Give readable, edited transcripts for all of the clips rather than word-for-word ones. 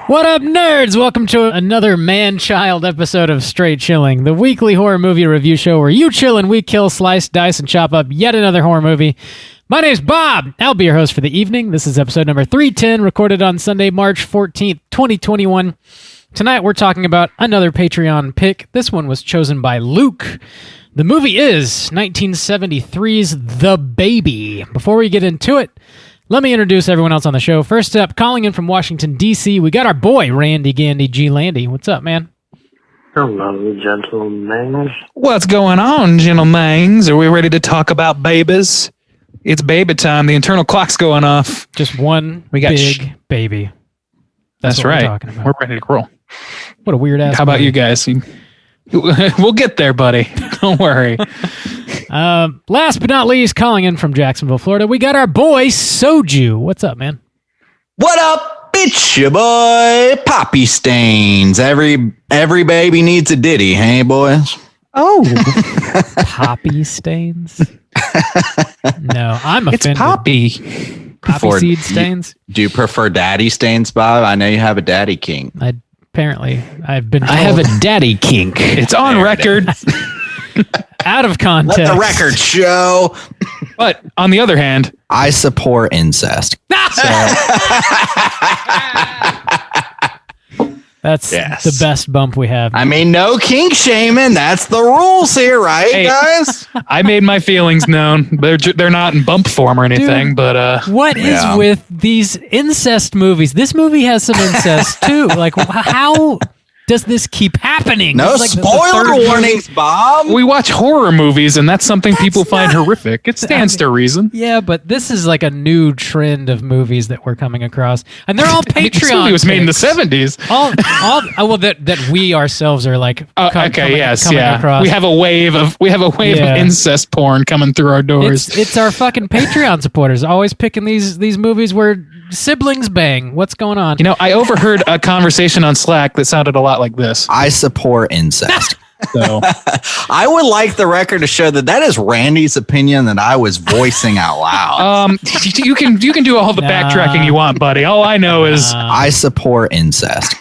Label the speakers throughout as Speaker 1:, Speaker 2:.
Speaker 1: What up, nerds? Welcome to another man-child episode of Straight Chilling, the weekly horror movie review show where you chill and we kill, slice, dice, and chop up yet another horror movie. My name's Bob. I'll be your host for the evening. This is episode number 310, recorded on Sunday, March 14th, 2021. Tonight, we're talking about another Patreon pick. This one was chosen by Luke. The movie is 1973's The Baby. Before we get into it, let me introduce everyone else on the show. First up, calling in from Washington, D.C., we got our boy, Randy Gandy G. Landy. What's up, man?
Speaker 2: Hello, gentlemen.
Speaker 3: What's going on, gentlemen? Are we ready to talk about babies? It's baby time. The internal clock's going off.
Speaker 1: Just one big baby.
Speaker 3: That's right. We're ready to roll.
Speaker 1: What a weird ass.
Speaker 3: How about you guys? We'll get there, buddy. Don't worry.
Speaker 1: Last but not least, calling in from Jacksonville, Florida, we got our boy Soju. What's up, man?
Speaker 4: What up? It's your boy Poppy Stains. Every baby needs a ditty, hey boys?
Speaker 1: Oh, Poppy Stains? No, I'm offended.
Speaker 3: It's Poppy.
Speaker 1: Poppy seed stains?
Speaker 4: Do you prefer daddy stains, Bob? I know you have a daddy kink.
Speaker 1: Apparently, I've been told.
Speaker 3: I have a daddy kink. It's on record.
Speaker 1: Out of context.
Speaker 4: Let the record show.
Speaker 3: But on the other hand,
Speaker 4: I support incest.
Speaker 1: That's the best bump we have.
Speaker 4: I mean, no kink shaming. That's the rules here, right, guys?
Speaker 3: I made my feelings known. They're not in bump form or anything.
Speaker 1: Dude,
Speaker 3: but
Speaker 1: what is with these incest movies? This movie has some incest too. Like, how does this keep happening?
Speaker 4: No spoiler warnings, Bob.
Speaker 3: We watch horror movies, and that's something people find horrific. It stands to reason.
Speaker 1: Yeah, but this is like a new trend of movies that we're coming across, and they're all Patreon.
Speaker 3: This movie was made in the 70s.
Speaker 1: That we ourselves are like.
Speaker 3: Coming
Speaker 1: across.
Speaker 3: We have a wave of incest porn coming through our doors.
Speaker 1: It's our fucking Patreon supporters always picking these movies where siblings bang. What's going on?
Speaker 3: You know, I overheard a conversation on Slack that sounded a lot like this.
Speaker 4: I support incest.
Speaker 3: So
Speaker 4: I would like the record to show that is Randy's opinion that I was voicing out loud.
Speaker 3: You can do all the backtracking you want, buddy. All I know is
Speaker 4: I support incest.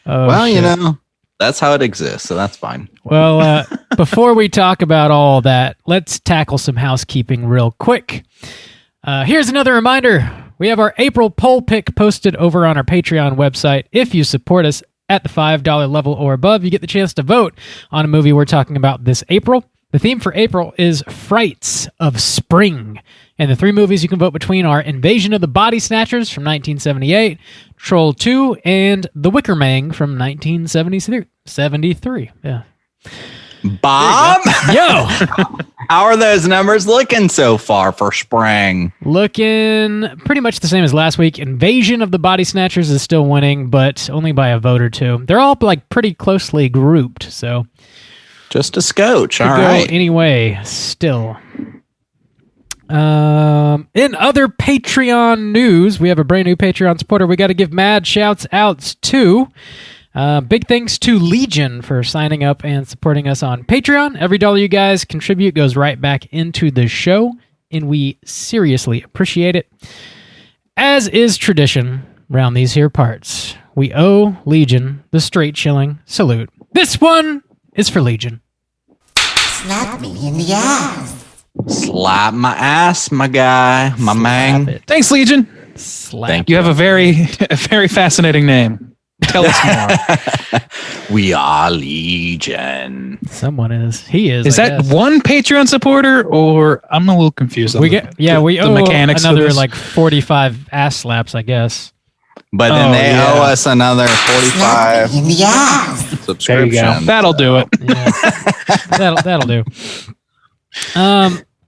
Speaker 4: Well, you know, that's how it exists, so that's fine.
Speaker 1: Well, before we talk about all that, let's tackle some housekeeping real quick. Here's another reminder. We have our April poll pick posted over on our Patreon website. If you support us at the $5 level or above, you get the chance to vote on a movie we're talking about this April. The theme for April is Frights of Spring. And the three movies you can vote between are Invasion of the Body Snatchers from 1978, Troll 2, and The Wicker Man from 1973. Yeah.
Speaker 4: Bob?
Speaker 1: Yo!
Speaker 4: How are those numbers looking so far for spring?
Speaker 1: Looking pretty much the same as last week. Invasion of the Body Snatchers is still winning, but only by a vote or two. They're all like pretty closely grouped, so
Speaker 4: just a scotch. All
Speaker 1: go
Speaker 4: right.
Speaker 1: Anyway, still. In other Patreon news, we have a brand new Patreon supporter. We got to give mad shouts outs to. Big thanks to Legion for signing up and supporting us on Patreon. Every dollar you guys contribute goes right back into the show, and we seriously appreciate it. As is tradition around these here parts, we owe Legion the straight chilling salute. This one is for Legion.
Speaker 5: Slap me in the ass.
Speaker 4: Slap my ass, my guy, my man.
Speaker 3: Thanks, Legion.
Speaker 4: Thank
Speaker 3: you. You have a very fascinating name. Tell us more.
Speaker 4: We are Legion.
Speaker 1: Someone is. He is.
Speaker 3: Is that one Patreon supporter, or I'm a little confused?
Speaker 1: We owe
Speaker 3: mechanics
Speaker 1: another like 45 ass slaps, I guess.
Speaker 4: But then they owe us another 45 subscriptions.
Speaker 3: There you go. That'll do it.
Speaker 1: Yeah. that'll do.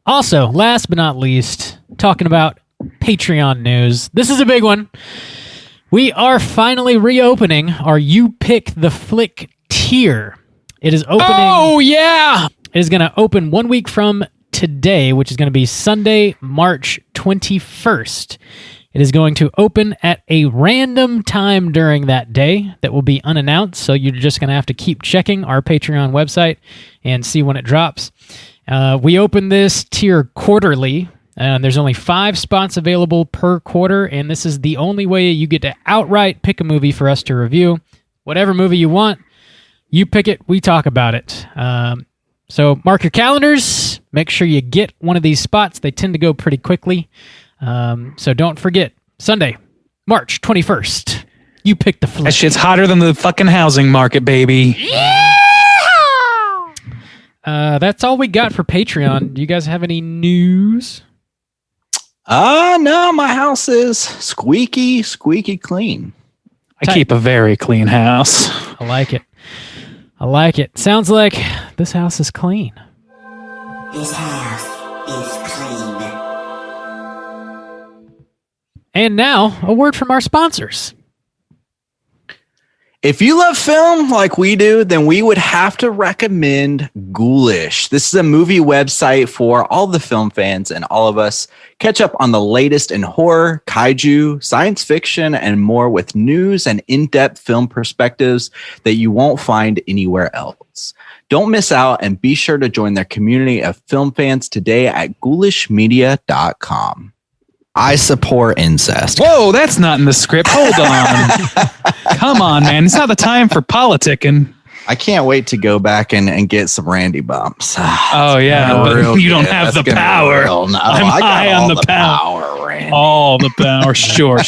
Speaker 1: Also, last but not least, talking about Patreon news. This is a big one. We are finally reopening our You Pick the Flick tier. It is opening.
Speaker 3: Oh, yeah.
Speaker 1: It is going to open 1 week from today, which is going to be Sunday, March 21st. It is going to open at a random time during that day that will be unannounced, so you're just going to have to keep checking our Patreon website and see when it drops. We open this tier quarterly, There's only 5 spots available per quarter, and this is the only way you get to outright pick a movie for us to review. Whatever movie you want, you pick it, we talk about it. So mark your calendars. Make sure you get one of these spots. They tend to go pretty quickly. So don't forget, Sunday, March 21st. You pick the flick.
Speaker 3: That shit's hotter than the fucking housing market, baby.
Speaker 1: That's all we got for Patreon. Do you guys have any news?
Speaker 4: No, my house is squeaky clean.
Speaker 3: I keep a very clean house.
Speaker 1: I like it. I like it. Sounds like this house is clean.
Speaker 5: This house is clean.
Speaker 1: And now, a word from our sponsors.
Speaker 4: If you love film like we do, then we would have to recommend Ghoulish. This is a movie website for all the film fans and all of us. Catch up on the latest in horror, kaiju, science fiction, and more with news and in-depth film perspectives that you won't find anywhere else. Don't miss out and be sure to join their community of film fans today at ghoulishmedia.com. I support incest.
Speaker 3: Whoa, that's not in the script. Hold on. Come on, man. It's not the time for politicking.
Speaker 4: I can't wait to go back and get some Randy bumps.
Speaker 3: Oh, yeah. But you don't have the power.
Speaker 4: No,
Speaker 3: I'm high on the power.
Speaker 4: Randy.
Speaker 3: All the power. Sure.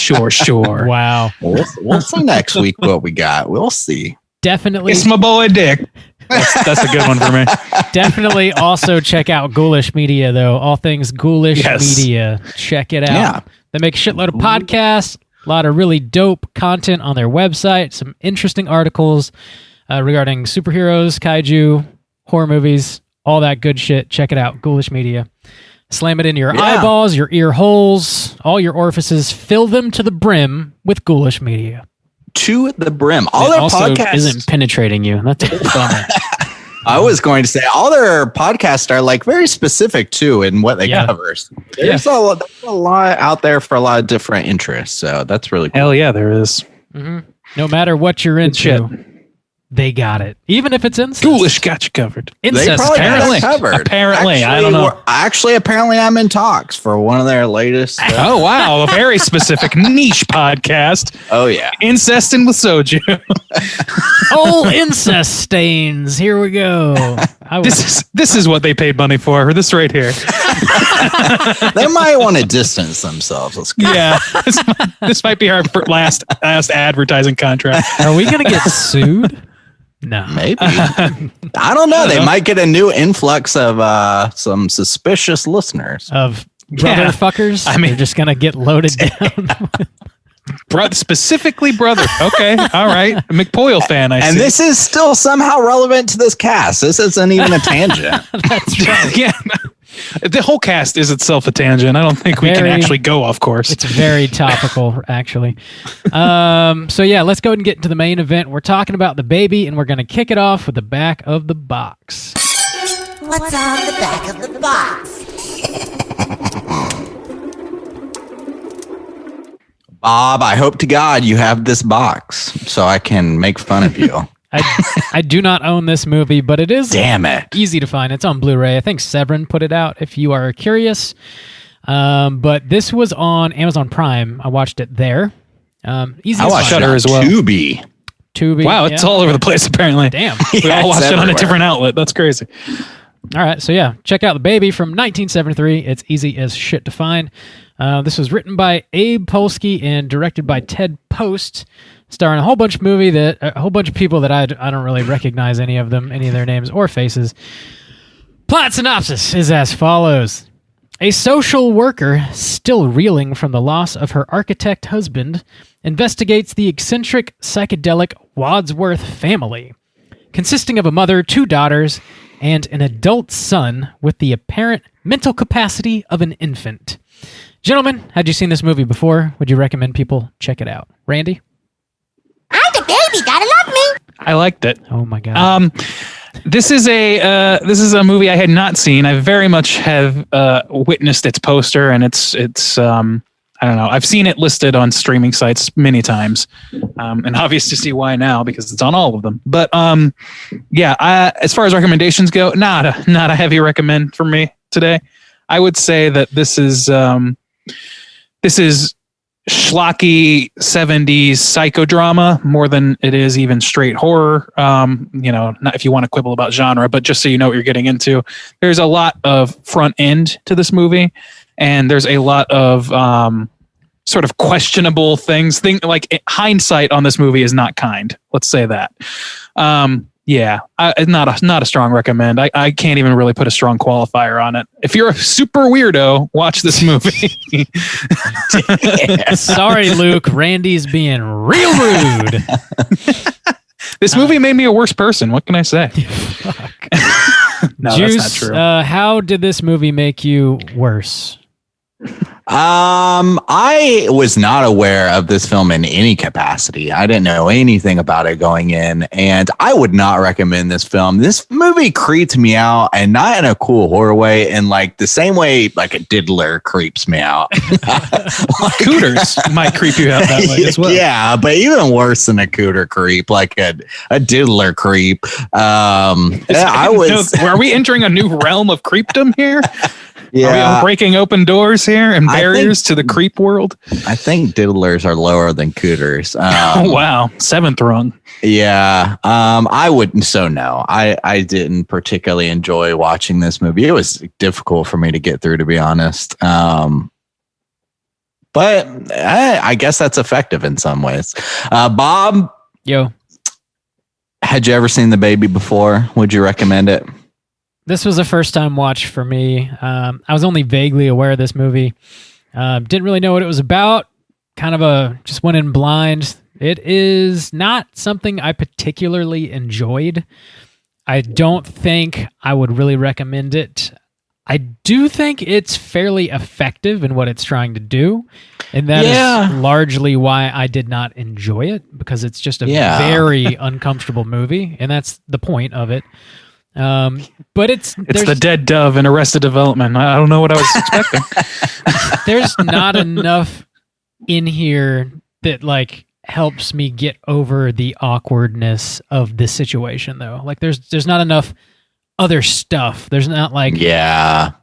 Speaker 1: Wow.
Speaker 4: We'll see next week what we got. We'll see.
Speaker 1: Definitely.
Speaker 3: It's my boy, Dick. That's a good one for me.
Speaker 1: Definitely also check out Ghoulish Media, though. All things Ghoulish Media. Check it out.
Speaker 4: Yeah.
Speaker 1: They make a shitload of podcasts, a lot of really dope content on their website, some interesting articles regarding superheroes, kaiju, horror movies, all that good shit. Check it out. Ghoulish Media. Slam it into your eyeballs, your ear holes, all your orifices. Fill them to the brim with Ghoulish Media.
Speaker 4: To the brim. All their podcasts
Speaker 1: isn't penetrating you. That's a bummer.
Speaker 4: I was going to say all their podcasts are like very specific too in what they cover. There's a lot out there for a lot of different interests. So that's really cool.
Speaker 3: Hell yeah, there is.
Speaker 1: Mm-hmm. No matter what you're into, they got it. Even if it's incest.
Speaker 3: Ghoulish got you covered.
Speaker 1: Incest,
Speaker 4: apparently.
Speaker 3: Apparently, I don't know.
Speaker 4: Apparently, I'm in talks for one of their latest.
Speaker 3: Oh, wow. A very specific niche podcast.
Speaker 4: Oh, yeah.
Speaker 3: Incesting with soju.
Speaker 1: Oh, incest stains. Here we go.
Speaker 3: This is what they paid money for. This right here.
Speaker 4: They might want to distance themselves. Let's go.
Speaker 3: Yeah. This might be our last advertising contract.
Speaker 1: Are we going to get sued? No.
Speaker 4: Maybe. I don't know. They might get a new influx of some suspicious listeners.
Speaker 1: Of brother fuckers? I mean, they're just going to get loaded down.
Speaker 3: Specifically brother. Okay. All right. A McPoyle fan, I see.
Speaker 4: And this is still somehow relevant to this cast. This isn't even a tangent.
Speaker 1: That's right.
Speaker 3: Yeah. The whole cast is itself a tangent. I don't think we can actually go off course.
Speaker 1: It's very topical, actually. So yeah, let's go ahead and get into the main event. We're talking about The Baby, and we're going to kick it off with the back of the box.
Speaker 5: What's on the back of the box?
Speaker 4: Bob, I hope to God you have this box so I can make fun of you.
Speaker 1: I do not own this movie, but it is easy to find. It's on Blu-ray. I think Severin put it out if you are curious. But this was on Amazon Prime. I watched it there. Easy
Speaker 4: I watched Shudder as well. Tubi.
Speaker 3: Wow, it's all over the place apparently.
Speaker 1: Damn.
Speaker 3: We all watched it on a different outlet. That's crazy.
Speaker 1: All right, so yeah, check out The Baby from 1973. It's easy as shit to find. This was written by Abe Polsky and directed by Ted Post, starring a whole bunch of people that I don't really recognize any of their names or faces. Plot synopsis is as follows. A social worker, still reeling from the loss of her architect husband, investigates the eccentric psychedelic Wadsworth family, consisting of a mother, 2 daughters, and an adult son with the apparent mental capacity of an infant. Gentlemen, had you seen this movie before? Would you recommend people check it out? Randy?
Speaker 5: I'm the baby, gotta love me.
Speaker 3: I liked it.
Speaker 1: Oh my God.
Speaker 3: This is a movie I had not seen. I very much have witnessed its poster, and it's I don't know. I've seen it listed on streaming sites many times, and obvious to see why now because it's on all of them. But yeah, as far as recommendations go, not a heavy recommend for me today. I would say that this is schlocky 70s psychodrama more than it is even straight horror. Not if you want to quibble about genre, but just so you know what you're getting into. There's a lot of front end to this movie, and there's a lot of sort of questionable things. Hindsight on this movie is not kind. Let's say that. Not a strong recommend. I can't even really put a strong qualifier on it. If you're a super weirdo, watch this movie.
Speaker 1: Sorry, Luke. Randy's being real rude.
Speaker 3: This movie made me a worse person. What can I say?
Speaker 1: Fuck.
Speaker 3: No,
Speaker 1: Juice,
Speaker 3: that's not true.
Speaker 1: How did this movie make you worse?
Speaker 4: I was not aware of this film in any capacity. I didn't know anything about it going in, and I would not recommend this film. This movie creeped me out, and not in a cool horror way, and like the same way like a diddler creeps me out.
Speaker 3: Cooters might creep you out that way as well.
Speaker 4: Yeah, but even worse than a cooter creep, like a diddler creep. Are
Speaker 3: we entering a new realm of creepdom here?
Speaker 4: Yeah,
Speaker 3: are we breaking open doors here and barriers to the creep world?
Speaker 4: I think diddlers are lower than cooters.
Speaker 3: Oh, wow. 7th rung.
Speaker 4: Yeah. I wouldn't. So no, I didn't particularly enjoy watching this movie. It was difficult for me to get through, to be honest. But I guess that's effective in some ways. Bob.
Speaker 1: Yo.
Speaker 4: Had you ever seen The Baby before? Would you recommend it?
Speaker 1: This was a first-time watch for me. I was only vaguely aware of this movie. Didn't really know what it was about. Just went in blind. It is not something I particularly enjoyed. I don't think I would really recommend it. I do think it's fairly effective in what it's trying to do. And that is largely why I did not enjoy it, because it's just a very uncomfortable movie. And that's the point of it. But it's
Speaker 3: the dead dove in Arrested Development. I don't know what I was expecting.
Speaker 1: There's not enough in here that like helps me get over the awkwardness of this situation, though. Like there's not enough other stuff. There's not like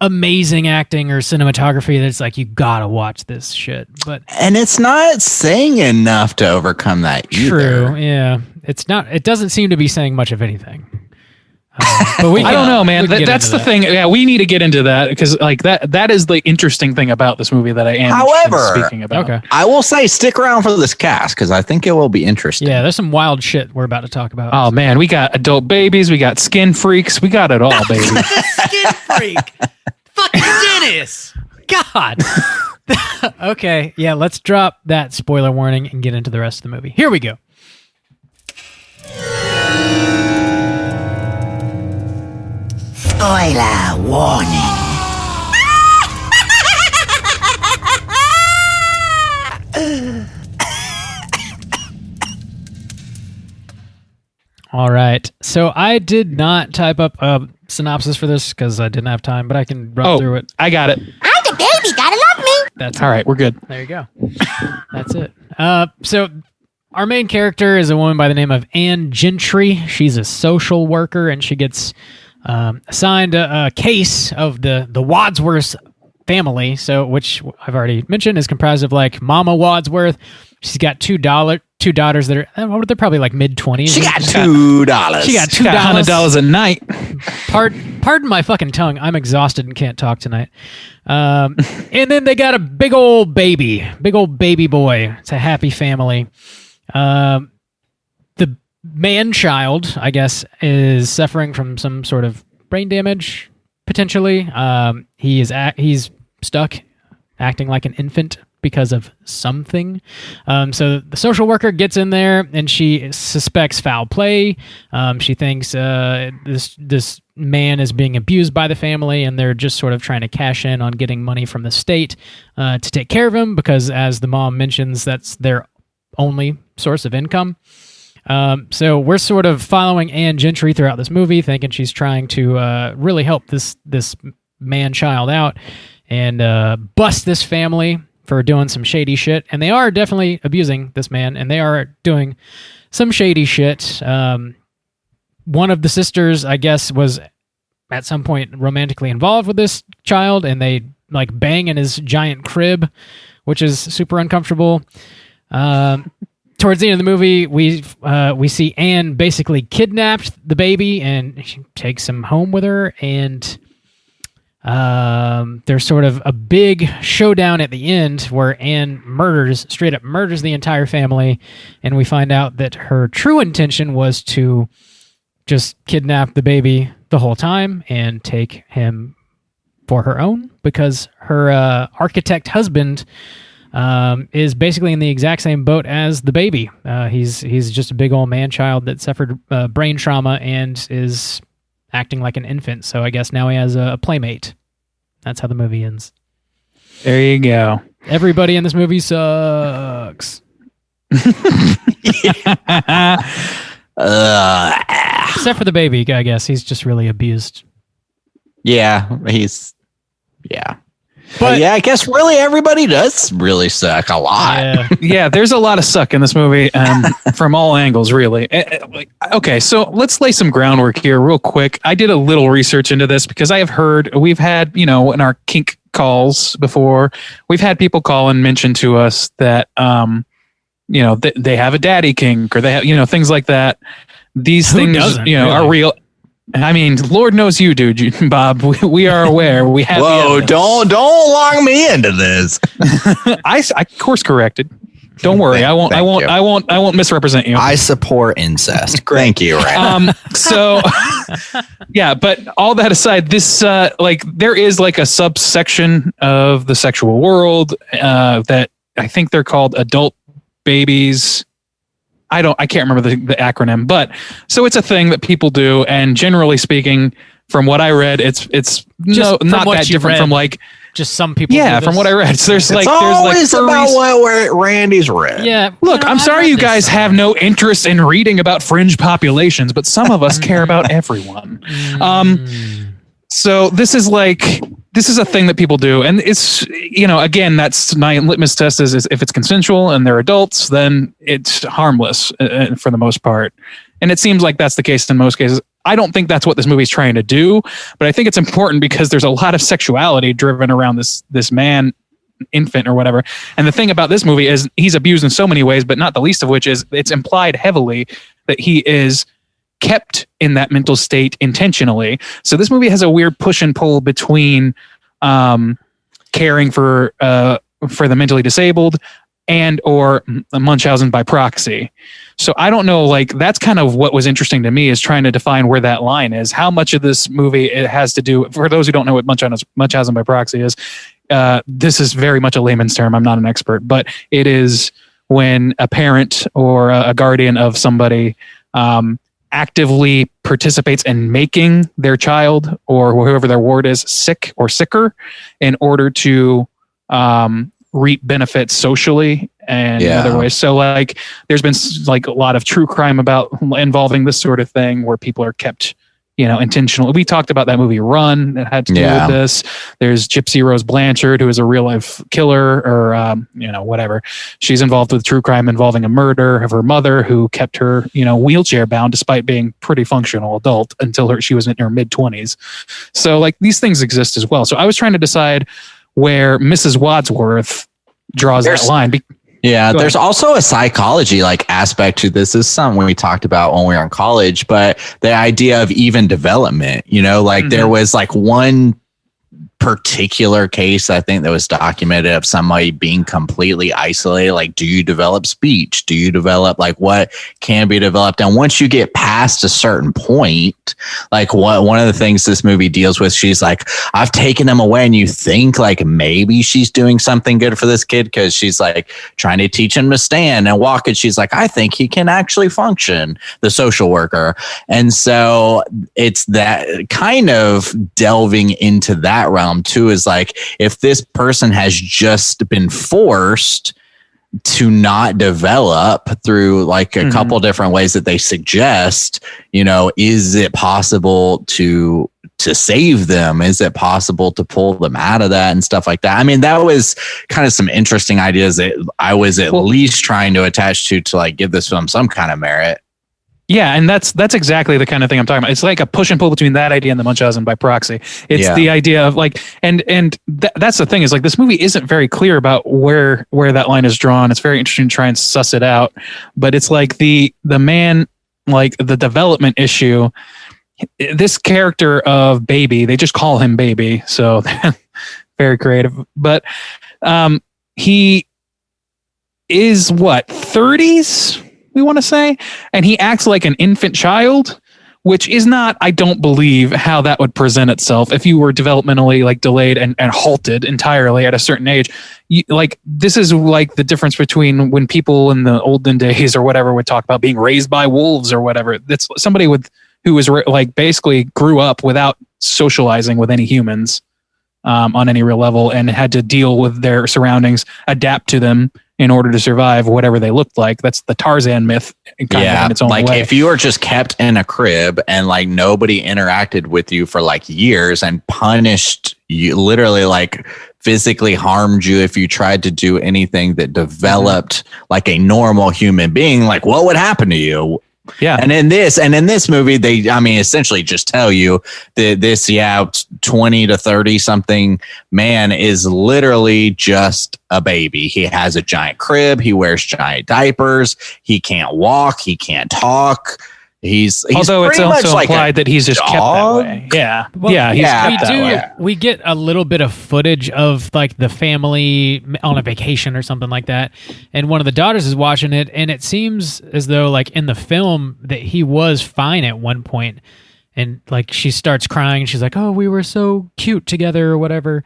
Speaker 1: amazing acting or cinematography that's like you gotta watch this shit.
Speaker 4: And it's not saying enough to overcome that either.
Speaker 1: True. Yeah. It's not. It doesn't seem to be saying much of anything. But I
Speaker 3: don't know, man. That's the thing. Yeah, we need to get into that because like that is the interesting thing about this movie that I am speaking about.
Speaker 1: Okay.
Speaker 4: I will say stick around for this cast because I think it will be interesting.
Speaker 1: Yeah, there's some wild shit we're about to talk about.
Speaker 3: Oh man, we got adult babies, we got skin freaks, we got it all, baby.
Speaker 1: Skin freak. Fucking Dennis. God. Okay, yeah, let's drop that spoiler warning and get into the rest of the movie. Here we go.
Speaker 5: Spoiler warning.
Speaker 1: All right. So I did not type up a synopsis for this because I didn't have time, but I can run through it.
Speaker 3: I got it.
Speaker 5: I'm the baby, gotta love me.
Speaker 1: That's
Speaker 3: all right. We're good.
Speaker 1: There you go. That's it. So our main character is a woman by the name of Anne Gentry. She's a social worker, and she gets assigned a case of the Wadsworth family, which I've already mentioned is comprised of like Mama Wadsworth. She's got two daughters that are they're probably like mid-20s.
Speaker 4: She got $2.
Speaker 1: She got $2.
Speaker 3: $100 a night.
Speaker 1: Pardon my fucking tongue. I'm exhausted and can't talk tonight. And then they got a big old baby boy. It's a happy family. The man-child, I guess, is suffering from some sort of brain damage, potentially. He's stuck acting like an infant because of something. So the social worker gets in there and she suspects foul play. She thinks this man is being abused by the family, and they're just sort of trying to cash in on getting money from the state to take care of him because, as the mom mentions, that's their only source of income. So we're sort of following Anne Gentry throughout this movie, thinking she's trying to really help this man-child out and bust this family for doing some shady shit. And they are definitely abusing this man, and they are doing some shady shit. One of the sisters, I guess, was at some point romantically involved with this child, and they like bang in his giant crib, which is super uncomfortable. Towards the end of the movie, we see Anne basically kidnapped the baby and she takes him home with her, and there's sort of a big showdown at the end where Anne straight up murders the entire family, and we find out that her true intention was to just kidnap the baby the whole time and take him for her own, because her architect husband is basically in the exact same boat as the baby. He's just a big old man-child that suffered brain trauma and is acting like an infant. So I guess now he has a playmate. That's how the movie ends.
Speaker 3: There you go.
Speaker 1: Everybody in this movie sucks. Except for the baby, I guess. He's just really abused.
Speaker 4: Yeah. But yeah, I guess really everybody does really suck a lot.
Speaker 1: Yeah.
Speaker 3: Yeah, there's a lot of suck in this movie, from all angles, really. Okay, so let's lay some groundwork here real quick. I did a little research into this because I have heard, we've had, in our kink calls before, we've had people call and mention to us that, they have a daddy kink, or they have, things like that. These things,
Speaker 1: really?
Speaker 3: are real. I mean, Lord knows you do, Bob. We are aware. We have.
Speaker 4: Whoa! Don't lock me into this.
Speaker 3: I course corrected. Don't worry. I won't misrepresent you.
Speaker 4: I support incest. Thank you, Ray.
Speaker 3: So, yeah. But all that aside, this there is like a subsection of the sexual world that I think they're called adult babies. I can't remember the acronym, but so it's a thing that people do, and generally speaking, from what I read, it's not that different from like
Speaker 1: just some people.
Speaker 3: Yeah, from what I read, so there's
Speaker 4: always about what Randy's read.
Speaker 1: Yeah,
Speaker 3: look, I'm sorry you guys have no interest in reading about fringe populations, but some of us care about everyone. So this is a thing that people do, and it's again, that's my litmus test is if it's consensual and they're adults, then it's harmless for the most part, and it seems like that's the case in most cases. I don't think that's what this movie's trying to do, but I think it's important because there's a lot of sexuality driven around this man, infant or whatever. And the thing about this movie is he's abused in so many ways, but not the least of which is it's implied heavily that he is kept in that mental state intentionally. So this movie has a weird push and pull between caring for the mentally disabled and or Munchausen by proxy. So I don't know, that's kind of what was interesting to me, is trying to define where that line is. How much of this movie it has to do, for those who don't know what Munchausen by proxy is, this is very much a layman's term. I'm not an expert, but it is when a parent or a guardian of somebody actively participates in making their child or whoever their ward is sick or sicker in order to reap benefits socially and in other ways. So there's been a lot of true crime involving this sort of thing where people are kept intentional. We talked about that movie Run that had to do with this. There's Gypsy Rose Blanchard, who is a real life killer or, whatever. She's involved with true crime involving a murder of her mother, who kept her, wheelchair bound despite being pretty functional adult until she was in her mid 20s. So these things exist as well. So I was trying to decide where Mrs. Wadsworth draws that line.
Speaker 4: Yeah, there's also a psychology aspect to this. This is something we talked about when we were in college, but the idea of even development, there was one particular case I think that was documented of somebody being completely isolated. Do you develop speech? Do you develop what can be developed? And once you get past a certain point, one of the things this movie deals with, she's I've taken them away, and you think maybe she's doing something good for this kid because she's trying to teach him to stand and walk, and she's I think he can actually function, the social worker. And so it's that kind of delving into that realm too, is if this person has just been forced to not develop through a couple different ways that they suggest, is it possible to save them? Is it possible to pull them out of that and stuff like that? I mean, that was kind of some interesting ideas that I was at least trying to attach to give this film some kind of merit.
Speaker 3: Yeah, and that's exactly the kind of thing I'm talking about. It's like a push and pull between that idea and the Munchausen by proxy. It's the idea of like, and that's the thing is like this movie isn't very clear about where that line is drawn. It's very interesting to try and suss it out, but it's like the man, like the development issue. This character of Baby, they just call him Baby, so very creative. But he is what 30s. We want to say, and he acts like an infant child, which is not, I don't believe, how that would present itself if you were developmentally like delayed and halted entirely at a certain age. Like this is like the difference between when people in the olden days or whatever would talk about being raised by wolves or whatever. That's somebody who was like basically grew up without socializing with any humans on any real level and had to deal with their surroundings, adapt to them in order to survive whatever they looked like. That's the Tarzan myth in its own
Speaker 4: like
Speaker 3: way.
Speaker 4: if you were just kept in a crib and like nobody interacted with you for like years and punished you, literally like physically harmed you if you tried to do anything that developed like a normal human being, like what would happen to you?
Speaker 3: Yeah.
Speaker 4: And in this movie, they, essentially just tell you that this, 20 to 30 something man is literally just a baby. He has a giant crib. He wears giant diapers. He can't walk. He can't talk. He's
Speaker 3: although it's also
Speaker 4: like
Speaker 3: implied that he's just kept that way. Yeah.
Speaker 1: Well,
Speaker 3: he's kept that way.
Speaker 1: We get a little bit of footage of like the family on a vacation or something like that. And one of the daughters is watching it. And it seems as though like in the film that he was fine at one point. And like she starts crying and she's like, oh, we were so cute together or whatever.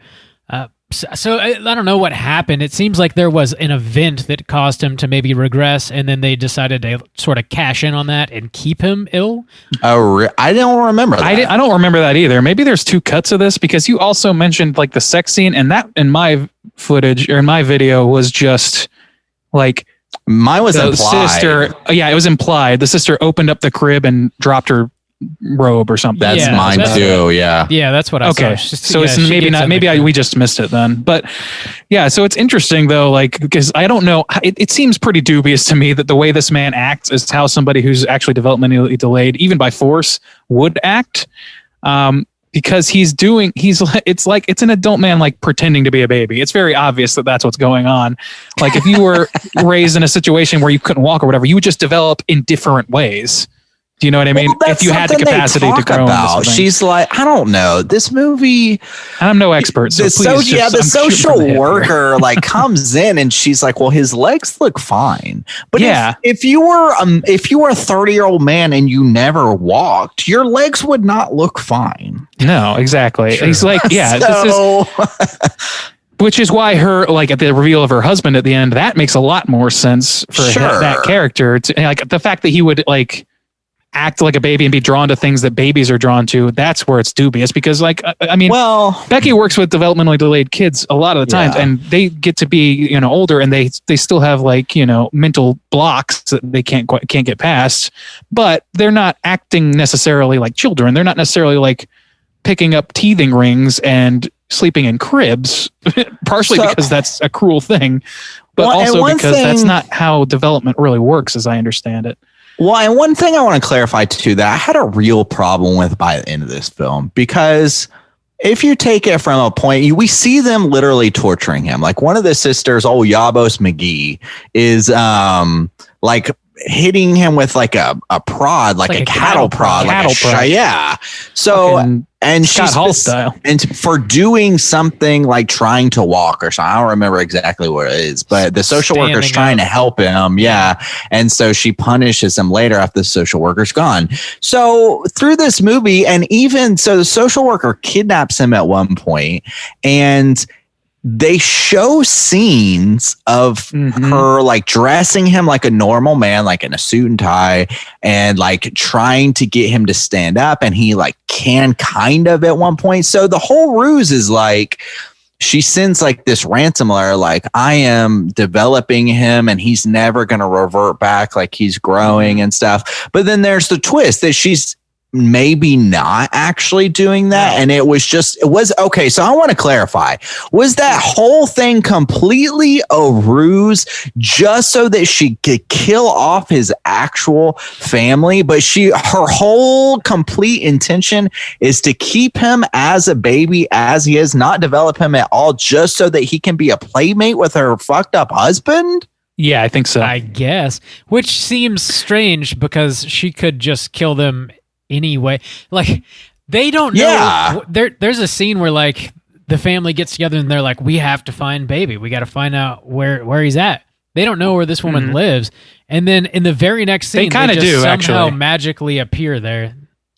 Speaker 1: So I don't know what happened. It seems like there was an event that caused him to maybe regress, and then they decided to sort of cash in on that and keep him ill.
Speaker 4: Oh, I don't remember that.
Speaker 3: I don't remember that either. Maybe there's two cuts of this because you also mentioned like the sex scene, and that in my footage or in my video was just like
Speaker 4: mine was
Speaker 3: the
Speaker 4: implied.
Speaker 3: Sister. Yeah, it was implied. The sister opened up the crib and dropped her robe or something.
Speaker 4: That's mine too. Yeah.
Speaker 1: Yeah, that's what I saw.
Speaker 3: Okay, so it's maybe not. Maybe we just missed it then. But yeah, so it's interesting though, like because I don't know. It seems pretty dubious to me that the way this man acts is how somebody who's actually developmentally delayed, even by force, would act. Because it's an adult man like pretending to be a baby. It's very obvious that that's what's going on. Like if you were raised in a situation where you couldn't walk or whatever, you would just develop in different ways. Do you know what I mean?
Speaker 4: Well,
Speaker 3: if you had the capacity to grow
Speaker 4: about. She's like, I don't know. This movie,
Speaker 3: I'm no expert. So
Speaker 4: the social worker like comes in and she's like, well, his legs look fine. But if you were a 30-year-old man and you never walked, your legs would not look fine.
Speaker 3: No, exactly.
Speaker 1: Sure.
Speaker 3: He's like, yeah,
Speaker 4: so,
Speaker 3: which is why her, like at the reveal of her husband at the end, that makes a lot more sense for that character. Like the fact that he would like act like a baby and be drawn to things that babies are drawn to, that's where it's dubious because like Becky works with developmentally delayed kids a lot of the times and they get to be older and they still have like mental blocks that they can't get past, but they're not acting necessarily like children. They're not necessarily like picking up teething rings and sleeping in cribs, partially because that's a cruel thing, but also because that's not how development really works as I understand it.
Speaker 4: Well, and one thing I want to clarify too that I had a real problem with by the end of this film, because if you take it from a point, we see them literally torturing him. Like one of the sisters, old Yabos McGee, is like hitting him with like a prod, like a cattle prod. Yeah. So and
Speaker 3: Scott Hall style,
Speaker 4: and for doing something like trying to walk or something. I don't remember exactly what it is, but the social worker's trying to help him. Yeah. And so she punishes him later after the social worker's gone. So through this movie, and even so the social worker kidnaps him at one point, and they show scenes of her like dressing him like a normal man, like in a suit and tie, and like trying to get him to stand up. And he like can kind of at one point. So the whole ruse is like, she sends like this ransomware, like I am developing him and he's never going to revert back. Like he's growing and stuff. But then there's the twist that she's maybe not actually doing that. And it was okay. So I want to clarify, was that whole thing completely a ruse just so that she could kill off his actual family? But her whole complete intention is to keep him as a baby as he is, not develop him at all, just so that he can be a playmate with her fucked up husband?
Speaker 3: Yeah, I think so.
Speaker 1: I guess, which seems strange because she could just kill them anyway. Like, they don't know.
Speaker 4: Yeah.
Speaker 1: There's a scene where like the family gets together and they're like, we have to find baby. We got to find out where he's at. They don't know where this woman lives. And then in the very next scene,
Speaker 3: they kind of do
Speaker 1: somehow
Speaker 3: actually
Speaker 1: magically appear there.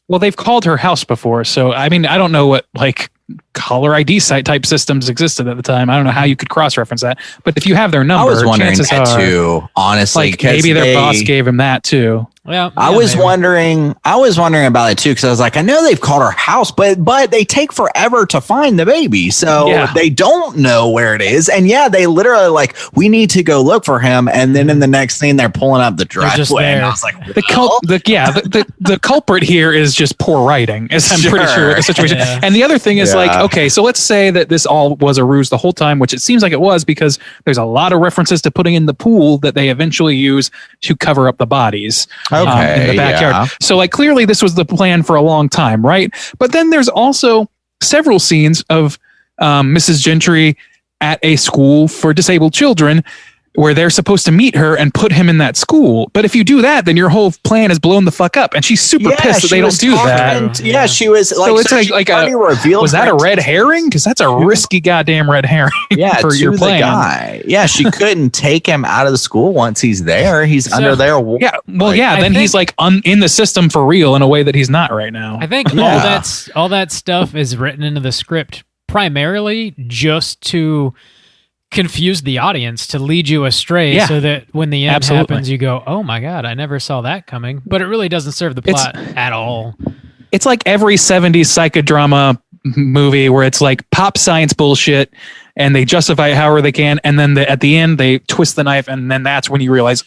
Speaker 3: Well, they've called her house before. So, I mean, I don't know what like caller ID site type systems existed at the time. I don't know how you could cross-reference that. But if you have their number,
Speaker 4: I was wondering
Speaker 3: chances
Speaker 4: that
Speaker 3: are,
Speaker 4: too, honestly.
Speaker 3: like maybe their boss gave him that too.
Speaker 1: Well,
Speaker 4: I was wondering about it too, because I was like, I know they've called her house, but they take forever to find the baby. So they don't know where it is. And they literally like, we need to go look for him. And then in the next scene, they're pulling up the driveway. And I was like,
Speaker 3: the culprit here is just poor writing, as I'm pretty sure with the situation.
Speaker 1: Yeah.
Speaker 3: And the other thing is like, okay, so let's say that this all was a ruse the whole time, which it seems like it was, because there's a lot of references to putting in the pool that they eventually use to cover up the bodies. In the backyard. So like clearly this was the plan for a long time, right? But then there's also several scenes of Mrs. Gentry at a school for disabled children where they're supposed to meet her and put him in that school. But if you do that, then your whole plan is blown the fuck up. And she's super pissed that they don't do that.
Speaker 4: Yeah, she was like,
Speaker 3: so it's like was that a red herring? Because that's a risky goddamn red herring.
Speaker 4: Yeah,
Speaker 3: for your plan.
Speaker 4: Guy. Yeah, she couldn't take him out of the school once he's there. He's under there.
Speaker 3: Yeah, well, then he's like in the system for real in a way that he's not right now.
Speaker 1: I think all that stuff is written into the script primarily just to confuse the audience, to lead you astray, so that when the end happens, you go, "Oh my god, I never saw that coming." But it really doesn't serve the plot at all.
Speaker 3: It's like every 70s psychodrama movie where it's like pop science bullshit, and they justify it however they can, and then at the end they twist the knife, and then that's when you realize,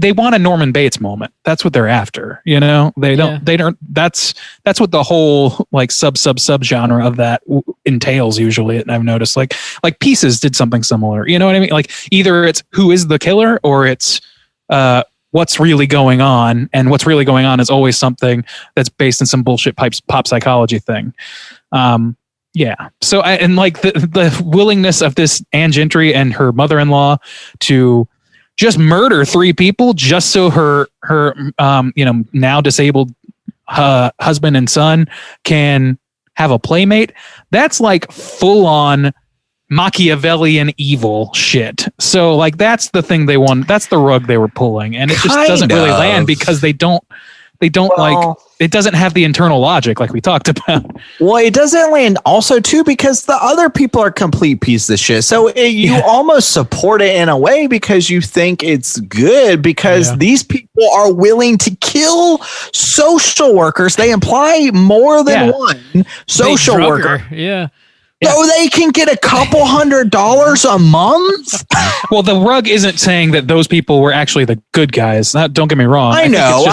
Speaker 3: they want a Norman Bates moment. That's what they're after. You know, they don't. That's what the whole like sub genre of that entails usually. And I've noticed like Pieces did something similar. You know what I mean? Like either it's who is the killer or it's what's really going on, and what's really going on is always something that's based in some bullshit pop psychology thing. So and like the willingness of this Anne Gentry and her mother-in-law to just murder 3 people just so her now disabled husband and son can have a playmate. That's like full on Machiavellian evil shit. So like that's the thing they want. That's the rug they were pulling, and it just doesn't really land because they don't like, it doesn't have the internal logic like we talked about. Well,
Speaker 4: it doesn't land also too because the other people are complete pieces of shit. So you almost support it in a way because you think it's good because these people are willing to kill social workers. They imply more than one social worker. So they can get a couple $100 a month?
Speaker 3: Well, the rug isn't saying that those people were actually the good guys. Don't get me wrong.
Speaker 4: I know.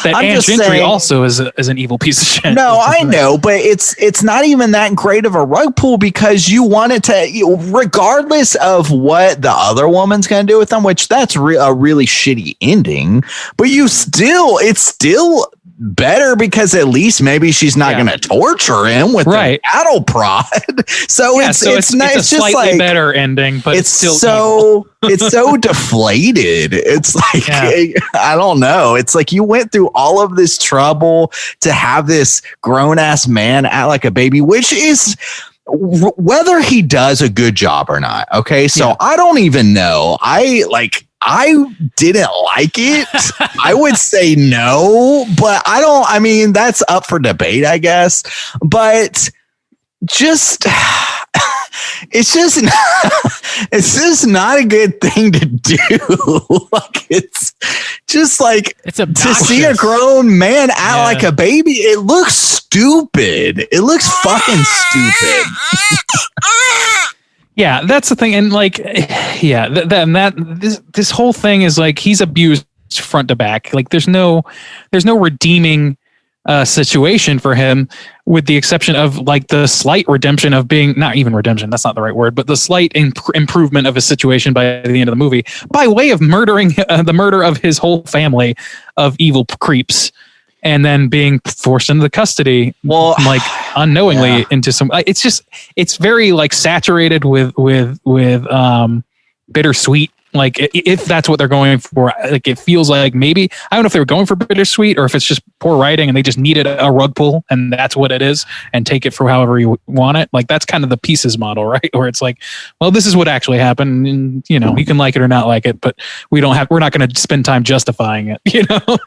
Speaker 3: That Anne Gentry also is an evil piece of shit.
Speaker 4: No, I know, but it's not even that great of a rug pull because you wanted to, regardless of what the other woman's going to do with them, which that's a really shitty ending, but it's still better because at least maybe she's not going to torture him with the cattle prod. So it's just
Speaker 3: slightly
Speaker 4: like
Speaker 3: better ending, but
Speaker 4: it's
Speaker 3: still
Speaker 4: so it's so deflated. It's like I don't know. It's like you went through all of this trouble to have this grown ass man act like a baby, which is whether he does a good job or not. Okay, so I don't even know. I didn't like it. I would say no, but I mean, that's up for debate, I guess. But it's just not a good thing to do. Like it's just like to see a grown man act like a baby. It looks stupid. It looks fucking stupid.
Speaker 3: Yeah, that's the thing, and like, this whole thing is like he's abused front to back. Like there's no redeeming situation for him, with the exception of like the slight redemption of being, not even redemption, that's not the right word, but the slight improvement of his situation by the end of the movie by way of murdering the murder of his whole family of evil creeps, and then being forced into the custody, like unknowingly into some. It's very like saturated with bittersweet. Like if that's what they're going for, like it feels like maybe, I don't know if they were going for bittersweet or if it's just poor writing and they just needed a rug pull and that's what it is, and take it for however you want it. Like that's kind of the Pieces model, right? Where it's like, well, this is what actually happened, and you know, you can like it or not like it, but we're not going to spend time justifying it, you know?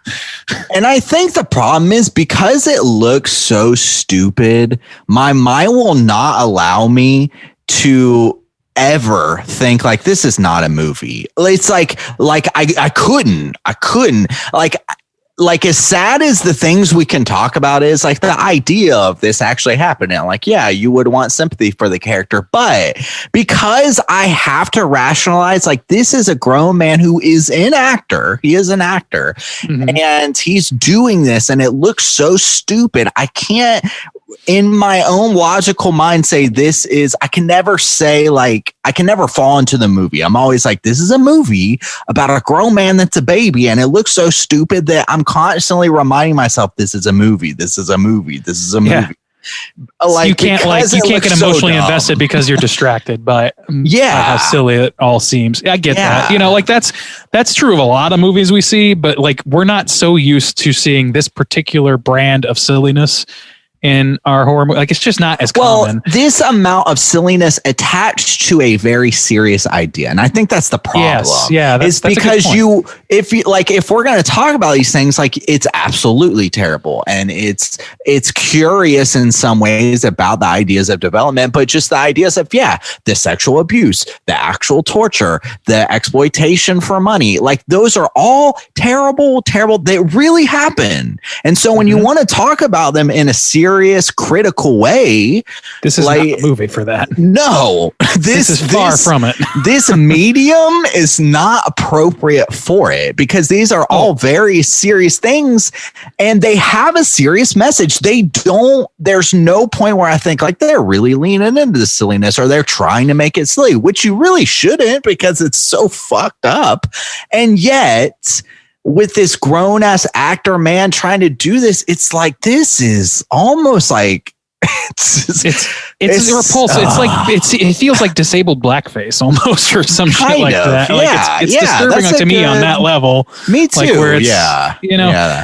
Speaker 4: And I think the problem is because it looks so stupid, my mind will not allow me to ever think like this is not a movie. It's like I couldn't like as sad as the things we can talk about is, like the idea of this actually happening, like, yeah, you would want sympathy for the character, but because I have to rationalize, like, this is a grown man who is an actor. He is an actor, and he's doing this, and it looks so stupid. I can't, in my own logical mind, say this is, I can never say, like, I can never fall into the movie. I'm always like, this is a movie about a grown man that's a baby, and it looks so stupid that I'm constantly reminding myself, this is a movie. This is a movie. This is a movie.
Speaker 3: Yeah.
Speaker 4: Like,
Speaker 3: you can't get emotionally invested because you're distracted by how silly it all seems. I get that. You know, like that's true of a lot of movies we see, but like we're not so used to seeing this particular brand of silliness in our horror movie. Like it's just not as common.
Speaker 4: This amount of silliness attached to a very serious idea, and I think that's the problem.
Speaker 3: Yes, yeah,
Speaker 4: that's because if we're going to talk about these things, like it's absolutely terrible, and it's curious in some ways about the ideas of development, but just the ideas of the sexual abuse, the actual torture, the exploitation for money, like those are all terrible. They really happen, and so when you want to talk about them in a serious, critical way,
Speaker 3: this is not a movie for that.
Speaker 4: No, this is far from it. This medium is not appropriate for it, because these are all very serious things, and they have a serious message. There's no point where I think like they're really leaning into the silliness or they're trying to make it silly, which you really shouldn't, because it's so fucked up. And yet, with this grown ass actor man trying to do this, it's like, this is almost like it's repulsive. It's like it feels like disabled blackface almost, or some shit like that. Like it's disturbing to me on that level. Me too.
Speaker 3: Like where it's, you know,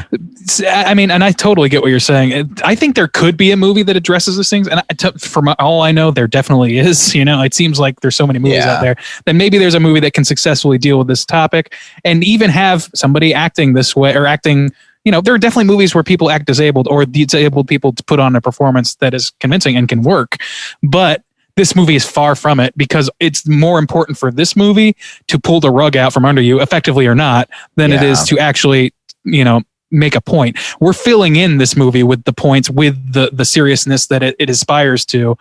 Speaker 3: I mean, and I totally get what you're saying. I think there could be a movie that addresses these things, and from all I know, there definitely is. You know, it seems like there's so many movies out there that maybe there's a movie that can successfully deal with this topic and even have somebody acting this way or acting. You know, there are definitely movies where people act disabled, or disabled people to put on a performance that is convincing and can work. But this movie is far from it, because it's more important for this movie to pull the rug out from under you, effectively or not, than it is to actually, you know, make a point. We're filling in this movie with the points, with the seriousness that it aspires to,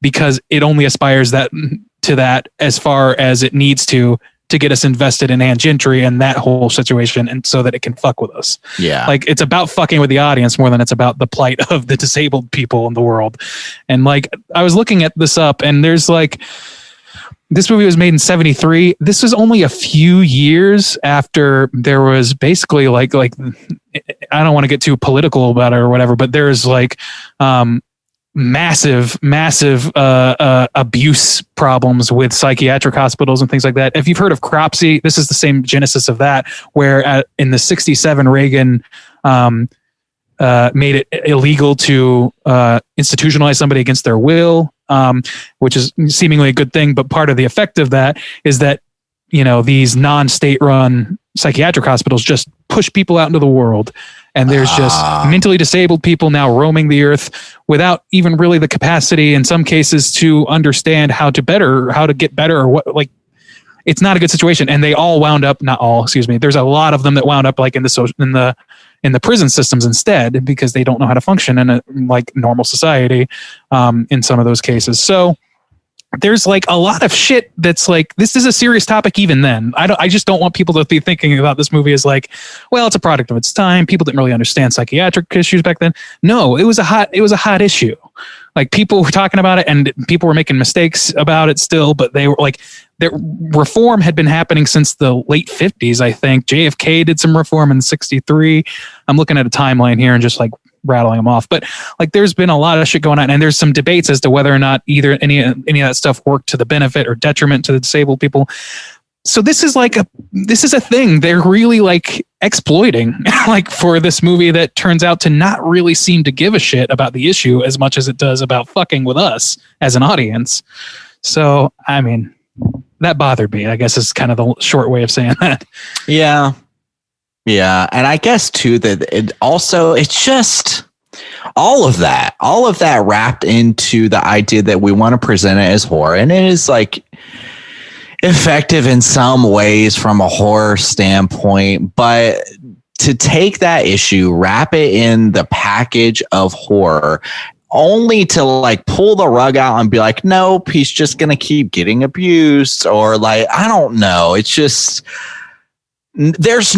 Speaker 3: because it only aspires to that as far as it needs to get us invested in Anne Gentry and that whole situation, and so that it can fuck with us. Yeah. Like it's about fucking with the audience more than it's about the plight of the disabled people in the world. And like, I was looking at this up, and there's like, this movie was made in 1973. This was only a few years after there was basically like, I don't want to get too political about it or whatever, but there's like, massive abuse problems with psychiatric hospitals and things like that. If you've heard of Cropsey, this is the same genesis of that, where in the 1967 Reagan made it illegal to institutionalize somebody against their will, which is seemingly a good thing. But part of the effect of that is that, you know, these non-state run psychiatric hospitals just push people out into the world. And there's just mentally disabled people now roaming the earth without even really the capacity, in some cases, to understand how to get better, or what. Like, it's not a good situation. And they all wound up, not all, excuse me. There's a lot of them that wound up like in the prison systems instead, because they don't know how to function in a like normal society, in some of those cases. So there's like a lot of shit that's like, this is a serious topic even then. I just don't want people to be thinking about this movie as like, well, it's a product of its time. People didn't really understand psychiatric issues back then. No, it was a hot issue. Like, people were talking about it and people were making mistakes about it still, but they were like, the reform had been happening since the late 50s, I think. JFK did some reform in 63. I'm looking at a timeline here and just like rattling them off. But like, there's been a lot of shit going on, and there's some debates as to whether or not either any of that stuff worked to the benefit or detriment to the disabled people. So this is a thing they're really like exploiting, like, for this movie that turns out to not really seem to give a shit about the issue as much as it does about fucking with us as an audience. So, I mean, that bothered me, I guess, is kind of the short way of saying that.
Speaker 4: Yeah. Yeah. And I guess too that it's just all of that wrapped into the idea that we want to present it as horror. And it is like effective in some ways from a horror standpoint, but to take that issue, wrap it in the package of horror, only to like pull the rug out and be like, nope, he's just going to keep getting abused, or like, I don't know. It's just, there's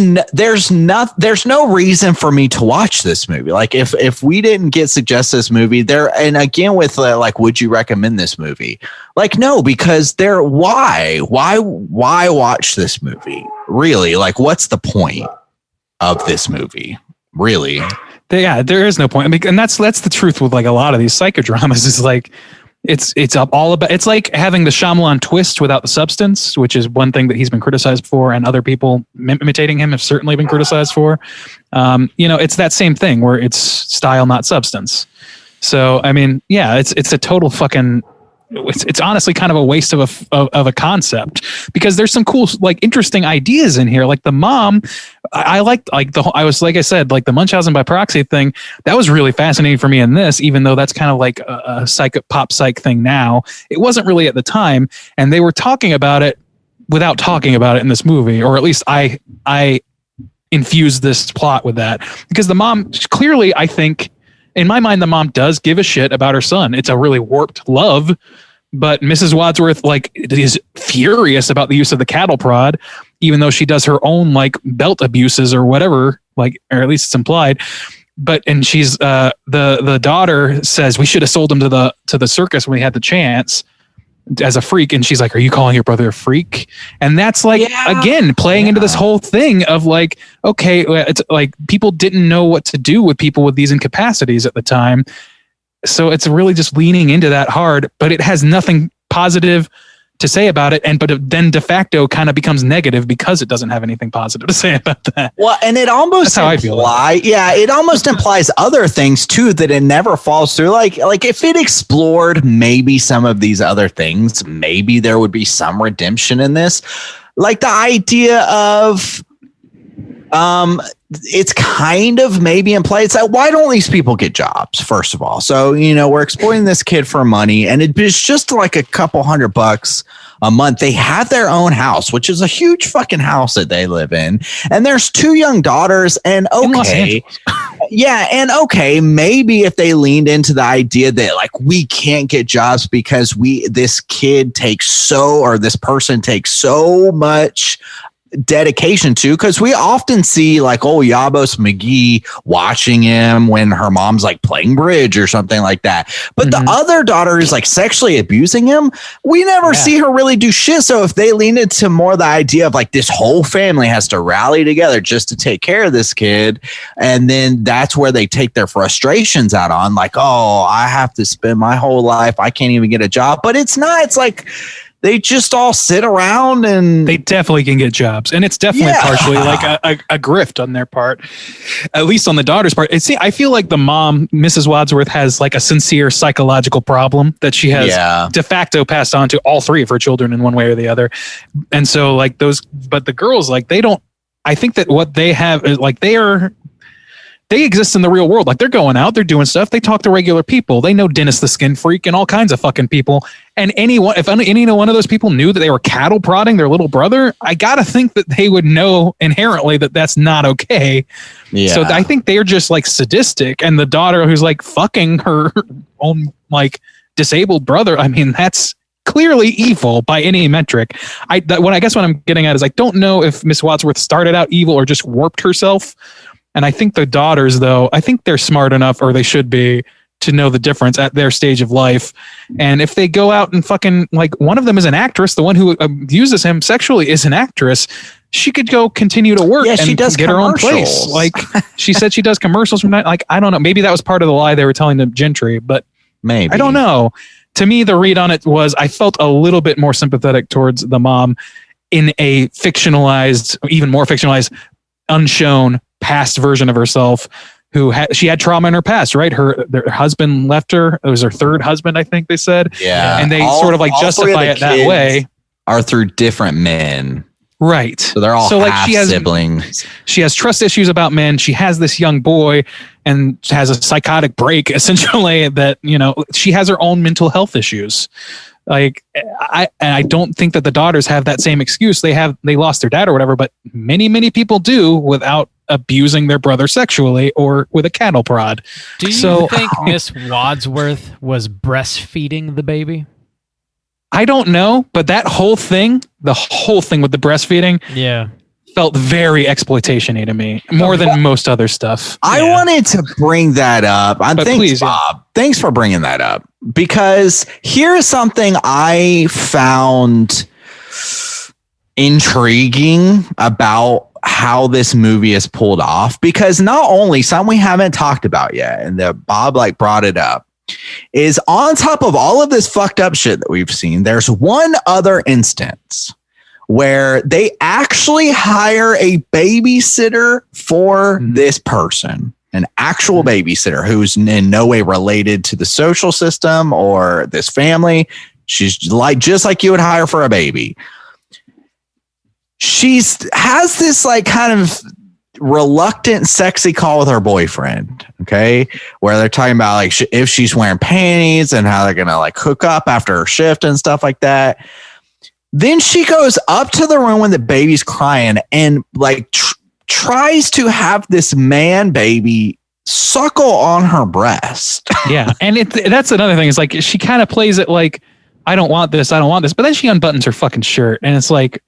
Speaker 4: no reason for me to watch this movie. Like, if we didn't get suggested this movie there, and again with like, would you recommend this movie? Like, no, because why watch this movie? Really? Like, what's the point of this movie? Really?
Speaker 3: Yeah, there is no point. I mean, and that's the truth with like a lot of these psychodramas is like, it's all about, it's like having the Shyamalan twist without the substance, which is one thing that he's been criticized for, and other people imitating him have certainly been criticized for. It's that same thing where it's style, not substance. So, I mean, yeah, it's a total fucking, it's honestly kind of a waste of a concept, because there's some cool, like, interesting ideas in here. Like the mom, I liked, like I said, like the Munchausen by proxy thing, that was really fascinating for me in this, even though that's kind of like a pop psych thing now. It wasn't really at the time, and they were talking about it without talking about it in this movie, or at least I infused this plot with that, because the mom clearly, I think, in my mind, the mom does give a shit about her son. It's a really warped love, but Mrs. Wadsworth like is furious about the use of the cattle prod, even though she does her own like belt abuses or whatever, like, or at least it's implied. And she's the daughter says we should have sold him to the circus when we had the chance as a freak, and she's like, are you calling your brother a freak? And that's like, again, playing into this whole thing of like, okay, it's like people didn't know what to do with people with these incapacities at the time, so it's really just leaning into that hard, but it has nothing positive to say about it, but then de facto kind of becomes negative because it doesn't have anything positive to say about that.
Speaker 4: Well, and it almost it almost implies other things too that it never falls through. Like if it explored maybe some of these other things, maybe there would be some redemption in this. Like the idea of it's kind of maybe in play. It's like, why don't these people get jobs, first of all? So, we're exploiting this kid for money, and it's just like a couple $100 a month. They have their own house, which is a huge fucking house that they live in. And there's 2 young daughters, and okay. Yeah. And okay, maybe if they leaned into the idea that like, we can't get jobs because this person takes so much dedication to, because we often see like Yabos McGee watching him when her mom's like playing bridge or something like that, but the other daughter is like sexually abusing him. We never see her really do shit. So if they lean into more the idea of like this whole family has to rally together just to take care of this kid, and then that's where they take their frustrations out on, like, oh, I have to spend my whole life, I can't even get a job. But it's not, it's like they just all sit around, and
Speaker 3: they definitely can get jobs. And it's definitely partially like a grift on their part, at least on the daughter's part. I feel like the mom, Mrs. Wadsworth, has like a sincere psychological problem that she has de facto passed on to all 3 of her children in one way or the other. And so like but the girls, like, I think that what they have is like, they exist in the real world. Like, they're going out, they're doing stuff. They talk to regular people. They know Dennis the Skin Freak and all kinds of fucking people. And if any one of those people knew that they were cattle prodding their little brother, I got to think that they would know inherently that that's not okay. Yeah. So I think they're just like sadistic. And the daughter who's like fucking her own like disabled brother, I mean, that's clearly evil by any metric. I guess what I'm getting at is I don't know if Miss Wadsworth started out evil or just warped herself. And I think the daughters, though, I think they're smart enough, or they should be, to know the difference at their stage of life. And if they go out and fucking, like, one of them is an actress, the one who abuses him sexually is an actress, she could go continue to work and
Speaker 4: she does
Speaker 3: get her own place. Like, she said she does commercials from that. Like, I don't know. Maybe that was part of the lie they were telling the Gentry, but
Speaker 4: maybe.
Speaker 3: I don't know. To me, the read on it was I felt a little bit more sympathetic towards the mom in a fictionalized, even more fictionalized, unshown past version of herself, who she had trauma in her past, right? Their husband left her. It was her third husband, I think they said.
Speaker 4: Yeah.
Speaker 3: And they sort of like justify it that way.
Speaker 4: Are through different men.
Speaker 3: Right.
Speaker 4: So they're all half siblings.
Speaker 3: She has trust issues about men. She has this young boy and has a psychotic break, essentially, that, you know, she has her own mental health issues. Like, I don't think that the daughters have that same excuse. They lost their dad or whatever, but many, many people do without abusing their brother sexually or with a cattle prod.
Speaker 1: Do you think Miss Wadsworth was breastfeeding the baby?
Speaker 3: I don't know, but the whole thing with the breastfeeding, felt very exploitation-y to me, more than most other stuff.
Speaker 4: I wanted to bring that up. Thanks, Bob. Thanks for bringing that up, because here is something I found intriguing about how this movie is pulled off, because not only something we haven't talked about yet, and that Bob brought it up, is on top of all of this fucked up shit that we've seen, there's one other instance where they actually hire a babysitter for this person, an actual babysitter who's in no way related to the social system or this family. She's just like you would hire for a baby. Has this kind of reluctant, sexy call with her boyfriend. Okay. Where they're talking about if she's wearing panties and how they're going to hook up after her shift and stuff like that. Then she goes up to the room when the baby's crying and tries to have this man baby suckle on her breast.
Speaker 3: Yeah. And that's another thing. Is she kind of plays it like, I don't want this. But then she unbuttons her fucking shirt and it's like,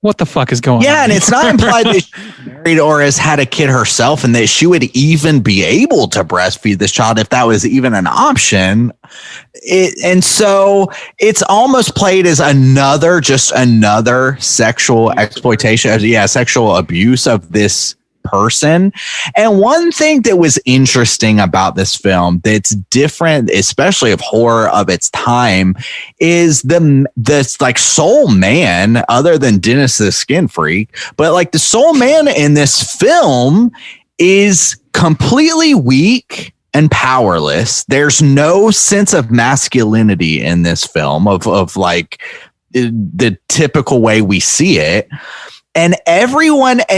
Speaker 3: what the fuck is going on?
Speaker 4: Yeah, and it's not implied that she's married or has had a kid herself and that she would even be able to breastfeed this child if that was even an option. And so it's almost played as another sexual exploitation, sexual abuse of this person. And one thing that was interesting about this film that's different, especially of horror of its time, is the soul man, other than Dennis the Skin Freak, but the soul man in this film is completely weak and powerless. There's no sense of masculinity in this film of the typical way we see it. And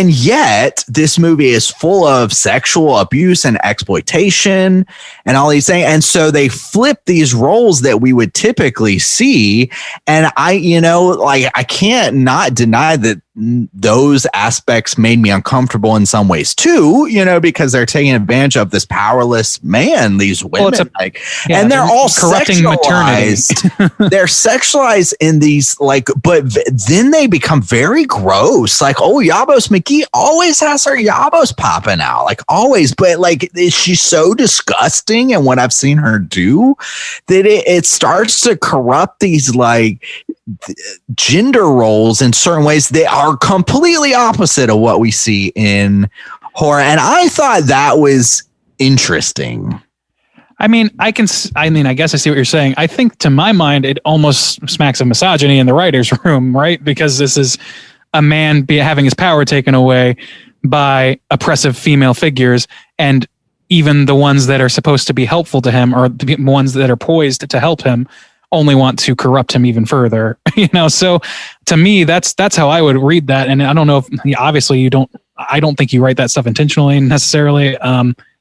Speaker 4: yet this movie is full of sexual abuse and exploitation and all these things. And so they flip these roles that we would typically see. And I can't not deny that those aspects made me uncomfortable in some ways too, because they're taking advantage of this powerless man, these women, and they're all
Speaker 3: corrupting maternity.
Speaker 4: They're sexualized in these but then they become very gross. Yabos McGee always has her yabos popping out, always. But she's so disgusting, and what I've seen her do, that it starts to corrupt these gender roles in certain ways that are completely opposite of what we see in horror. And I thought that was interesting.
Speaker 3: I guess I see what you're saying. I think to my mind, it almost smacks of misogyny in the writer's room, right? Because this is a man having his power taken away by oppressive female figures, and even the ones that are supposed to be helpful to him, or the ones that are poised to help him, only want to corrupt him even further. So to me, that's how I would read that. And I don't know if obviously I don't think you write that stuff intentionally necessarily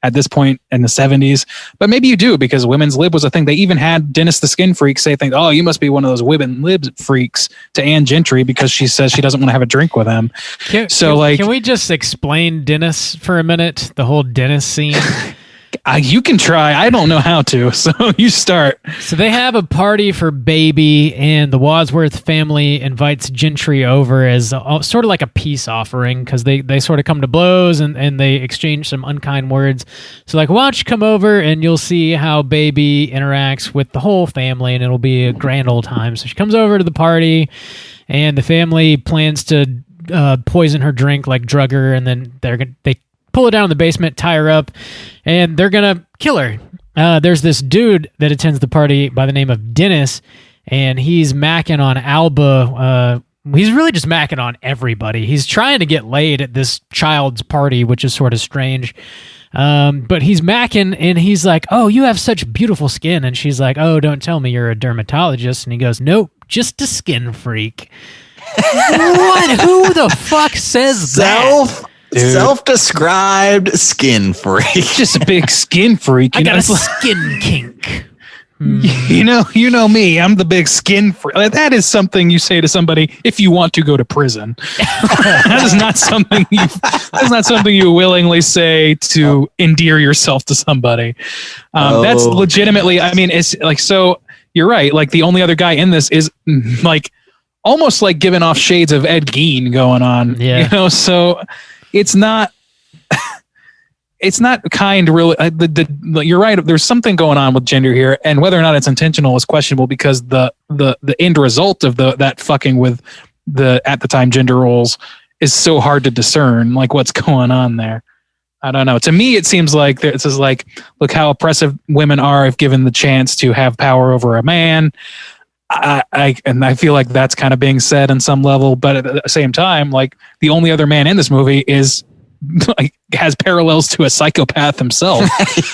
Speaker 3: at this point in the 70s, but maybe you do, because women's lib was a thing. They even had Dennis the Skin Freak say things, oh, you must be one of those women lib freaks, to Anne Gentry, because she says she doesn't want to have a drink with him.
Speaker 1: Can we just explain Dennis for a minute? The whole Dennis scene.
Speaker 3: You can try. I don't know how to, so you start.
Speaker 1: So they have a party for Baby, and the Wadsworth family invites Gentry over as sort of like a peace offering, because they sort of come to blows and they exchange some unkind words. So like, why don't you come over and you'll see how Baby interacts with the whole family, and it'll be a grand old time. So she comes over to the party, and the family plans to poison her drink, like drug her, and then they pull her down in the basement, tie her up, and they're gonna kill her. There's this dude that attends the party by the name of Dennis, and he's macking on Alba. He's really just macking on everybody. He's trying to get laid at this child's party, which is sort of strange. But he's macking, and he's like, "Oh, you have such beautiful skin." And she's like, "Oh, don't tell me you're a dermatologist." And he goes, "Nope, just a skin freak." What? Who the fuck says that?
Speaker 4: Self-described skin freak.
Speaker 3: Just a big skin freak.
Speaker 1: I got a skin kink.
Speaker 3: You know me. I'm the big skin freak. That is something you say to somebody if you want to go to prison. That is not something you willingly say to endear yourself to somebody. That's legitimately. I mean, it's like, so. You're right. Like, the only other guy in this is like almost like giving off shades of Ed Gein going on.
Speaker 1: Yeah.
Speaker 3: So. It's not kind, really. You're right. There's something going on with gender here, and whether or not it's intentional is questionable, because the end result of that fucking with the at the time gender roles is so hard to discern. Like, what's going on there? I don't know. To me, it seems like it's just like, look how oppressive women are if given the chance to have power over a man. I feel like that's kind of being said in some level, but at the same time, like, the only other man in this movie is like has parallels to a psychopath himself.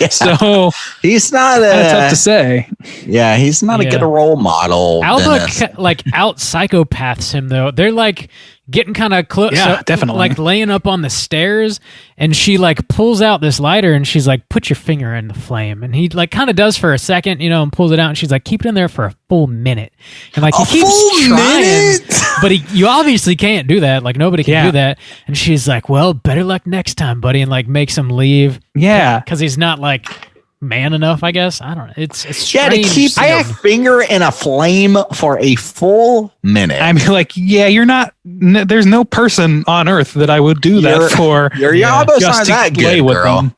Speaker 3: Yeah. So
Speaker 4: he's not
Speaker 3: tough to say.
Speaker 4: Yeah, he's not a good role model.
Speaker 1: Alba like out psychopaths him though. They're like getting kind of close.
Speaker 3: Yeah, definitely.
Speaker 1: Like laying up on the stairs, and she like pulls out this lighter, and she's like, "Put your finger in the flame." And he like kind of does for a second, and pulls it out, and she's like, "Keep it in there for a full minute." And like, he keeps trying, but you obviously can't do that. Like, nobody can do that. And she's like, "Well, better luck next time, buddy," and like makes him leave.
Speaker 3: Yeah,
Speaker 1: because he's not like man enough, I guess. I don't know. It's strange.
Speaker 4: To keep a finger in a flame for a full minute.
Speaker 3: I mean, like, you're not. There's no person on earth that I would do that for.
Speaker 4: Your Yabos aren't that good, girl.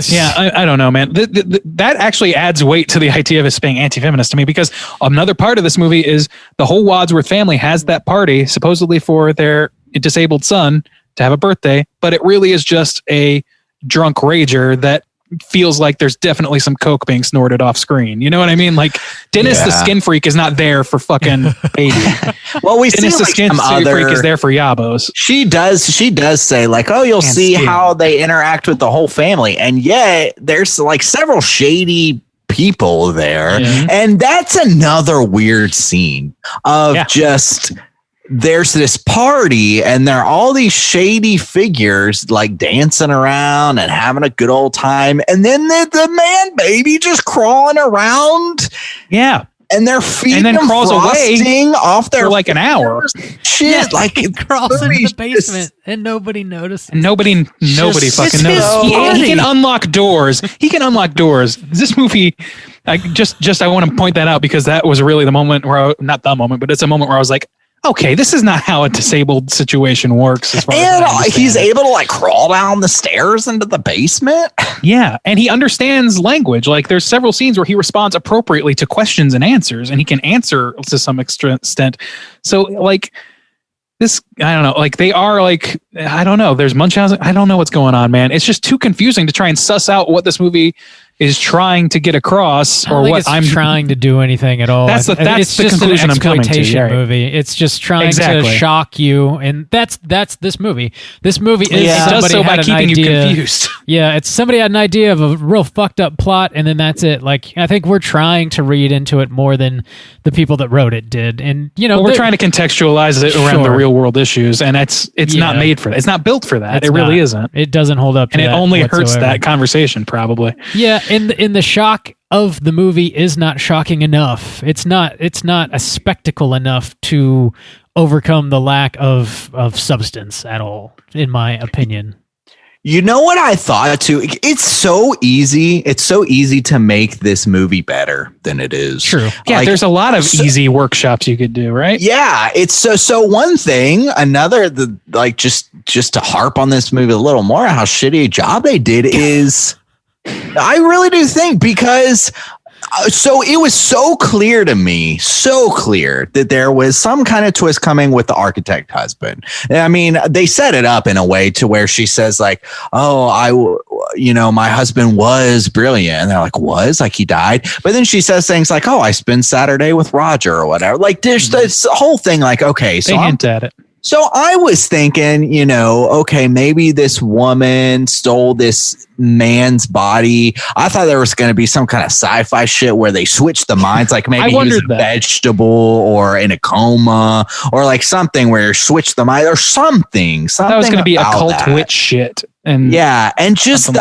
Speaker 3: Yeah, I don't know, man. That actually adds weight to the idea of us being anti-feminist to me, because another part of this movie is the whole Wadsworth family has that party supposedly for their disabled son to have a birthday, but it really is just a drunk rager that feels like there's definitely some coke being snorted off screen. You know what I mean? Like, Dennis the skin freak is not there for fucking Baby.
Speaker 4: Well, we
Speaker 3: Dennis
Speaker 4: see
Speaker 3: the skin freak is there for Yabos.
Speaker 4: She does say like, "Oh, you'll see how they interact with the whole family," and yet there's like several shady people there, and that's another weird scene of just. There's this party, and there are all these shady figures like dancing around and having a good old time. And then the man baby just crawling around.
Speaker 3: Yeah.
Speaker 4: And they're feeding
Speaker 3: and then
Speaker 4: them
Speaker 3: crawls away
Speaker 4: off their
Speaker 3: for like an hour.
Speaker 4: Shit, like
Speaker 1: it crawls into the basement and nobody notices.
Speaker 3: And nobody fucking knows. He can unlock doors. This movie, I want to point that out, because that was really the moment where not the moment, but it's a moment where I was like, okay, this is not how a disabled situation works. As far as
Speaker 4: he's able to like crawl down the stairs into the basement.
Speaker 3: Yeah, and he understands language. Like, there's several scenes where he responds appropriately to questions and answers, and he can answer to some extent. So, like, this, I don't know. Like, they are like, I don't know. There's Munchausen. I don't know what's going on, man. It's just too confusing to try and suss out what this movie is trying to get across, or what I'm
Speaker 1: trying to do anything at all.
Speaker 3: That's the conclusion I'm coming to.
Speaker 1: Exploitation movie. It's just trying to shock you, and that's this movie. This movie is
Speaker 3: it does so by keeping you confused.
Speaker 1: Yeah, it's somebody had an idea of a real fucked up plot, and then that's it. Like, I think we're trying to read into it more than the people that wrote it did, and we're
Speaker 3: trying to contextualize it around the real world issues, and it's not made for that. It's not built for that. It really isn't.
Speaker 1: It doesn't hold up,
Speaker 3: and it only hurts that conversation probably.
Speaker 1: Yeah. In the shock of the movie is not shocking enough. It's not a spectacle enough to overcome the lack of substance at all, in my opinion.
Speaker 4: You know what I thought too? It's so easy. It's so easy to make this movie better than it is.
Speaker 1: True.
Speaker 3: Yeah,
Speaker 4: Like,
Speaker 3: there's a lot of easy workshops you could do, right?
Speaker 4: yeah, it's so one thing, just to harp on this movie a little more, how shitty a job they did is I really do think because so it was so clear to me, that there was some kind of twist coming with the architect husband. I mean, they set it up in a way to where she says like, oh, my husband was brilliant. And they're like, was? Like he died? But then she says things like, oh, I spent Saturday with Roger or whatever. Like there's this whole thing like, okay, so
Speaker 3: they hint at it.
Speaker 4: So I was thinking, okay, maybe this woman stole this man's body. I thought there was going to be some kind of sci-fi shit where they switched the minds, like maybe he was a vegetable or in a coma or like something where you switch the mind or something.
Speaker 3: That was going to be occult witch shit. And
Speaker 4: yeah, and just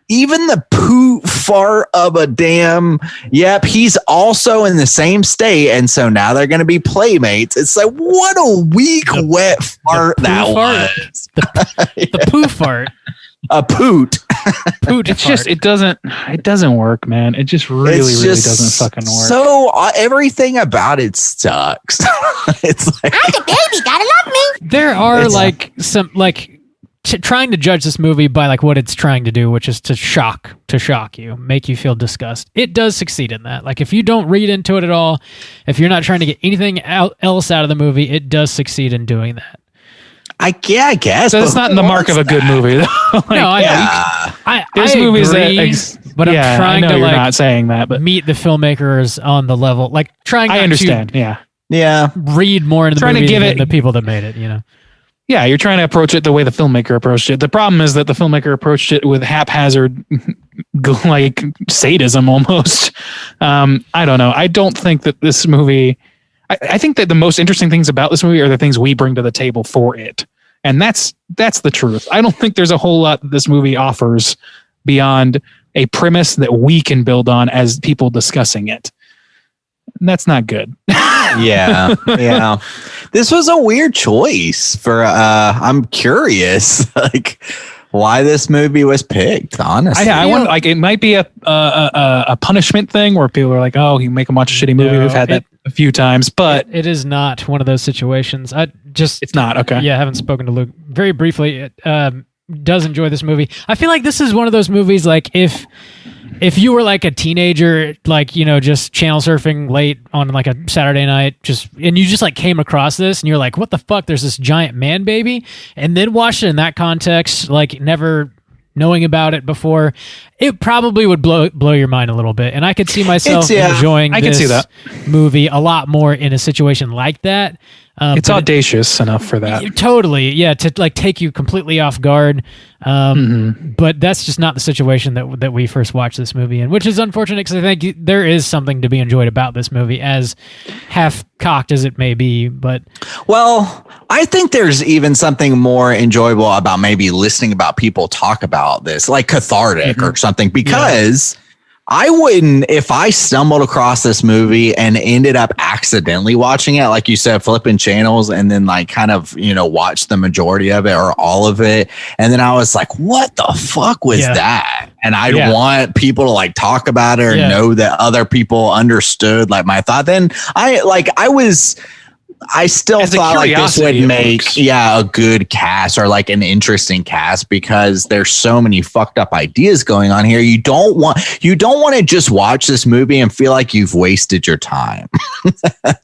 Speaker 4: even the poo fart of a damn, yep, he's also in the same state. And so now they're going to be playmates. It's like, what a weak, wet fart that was.
Speaker 1: The poo fart.
Speaker 4: A poot.
Speaker 1: It's
Speaker 3: just, it doesn't work, man. It just really doesn't fucking work.
Speaker 4: So everything about it sucks. It's like,
Speaker 5: I'm the baby, gotta love me.
Speaker 1: There are trying to judge this movie by like what it's trying to do, which is to shock you, make you feel disgust. It does succeed in that. Like if you don't read into it at all, if you're not trying to get anything else out of the movie, it does succeed in doing that.
Speaker 4: I guess.
Speaker 3: So it's not the mark of a good movie, though.
Speaker 1: There's
Speaker 3: movies
Speaker 1: agree, but I'm trying to
Speaker 3: you're not saying that, but
Speaker 1: meet the filmmakers on the level, like trying.
Speaker 3: I understand.
Speaker 4: Yeah.
Speaker 1: Read more into the movie than the people that made it.
Speaker 3: Yeah, you're trying to approach it the way the filmmaker approached it. The problem is that the filmmaker approached it with haphazard, like sadism almost. I don't know. I don't think that this movie. I think that the most interesting things about this movie are the things we bring to the table for it, and that's the truth. I don't think there's a whole lot that this movie offers beyond a premise that we can build on as people discussing it. And that's not good.
Speaker 4: Yeah. This was a weird choice for I'm curious like why this movie was picked, honestly.
Speaker 3: I wonder, like it might be a punishment thing where people are like, oh, you make them watch a shitty movie. We've had that a few times, but
Speaker 1: it is not one of those situations.
Speaker 3: It's not. Okay.
Speaker 1: Yeah, I haven't spoken to Luke very briefly. Does enjoy this movie. I feel like this is one of those movies like if you were like a teenager, like, just channel surfing late on like a Saturday night, and you just like came across this and you're like, what the fuck? There's this giant man baby. And then watched it in that context, like never knowing about it before, it probably would blow your mind a little bit. And I could see myself enjoying this movie a lot more in a situation like that.
Speaker 3: It's audacious enough for that.
Speaker 1: Totally. Yeah. To like take you completely off guard. But that's just not the situation that we first watched this movie in, which is unfortunate because I think there is something to be enjoyed about this movie, as half cocked as it may be. But
Speaker 4: well, I think there's even something more enjoyable about maybe listening about people talk about this, like cathartic or something, because I wouldn't, if I stumbled across this movie and ended up accidentally watching it, like you said, flipping channels and then like kind of, watch the majority of it or all of it. And then I was like, what the fuck was that? And I'd want people to like talk about it or know that other people understood like my thought. Then I still thought like this would make a good cast or like an interesting cast, because there's so many fucked up ideas going on here. You don't want to just watch this movie and feel like you've wasted your time.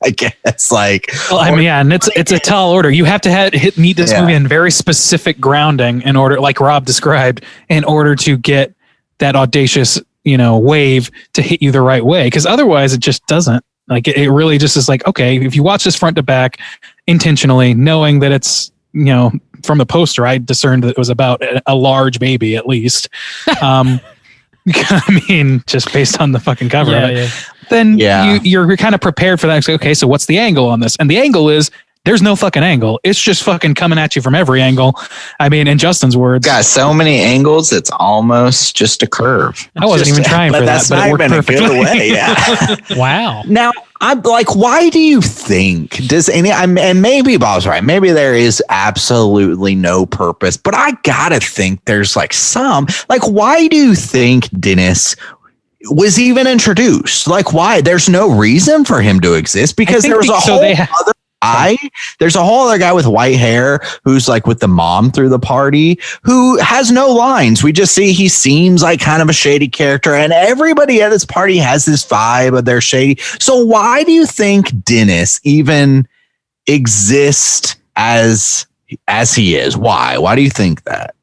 Speaker 4: I guess
Speaker 3: and it's a tall order. You have to meet this movie in very specific grounding in order, like Rob described, in order to get that audacious, wave to hit you the right way. Because otherwise it just doesn't. Like it really just is like, okay, if you watch this front to back intentionally, knowing that it's, from the poster, I discerned that it was about a large baby at least. I mean, just based on the fucking cover of it. Then you're kind of prepared for that. Okay, so what's the angle on this? And the angle is there's no fucking angle. It's just fucking coming at you from every angle. I mean, in Justin's words,
Speaker 4: Got so many angles, it's almost just a curve.
Speaker 3: I wasn't even trying for that, but it worked perfectly.
Speaker 4: Way, yeah.
Speaker 1: Wow.
Speaker 4: Now, I'm like, why do you think and maybe Bob's right. Maybe there is absolutely no purpose, but I gotta think there's like why do you think Dennis was even introduced? Like, why? There's no reason for him to exist because there was a whole other guy. There's a whole other guy with white hair who's like with the mom through the party who has no lines. We just see he seems like kind of a shady character, and everybody at this party has this vibe of they're shady. So why do you think Dennis even exists as he is? Why do you think that?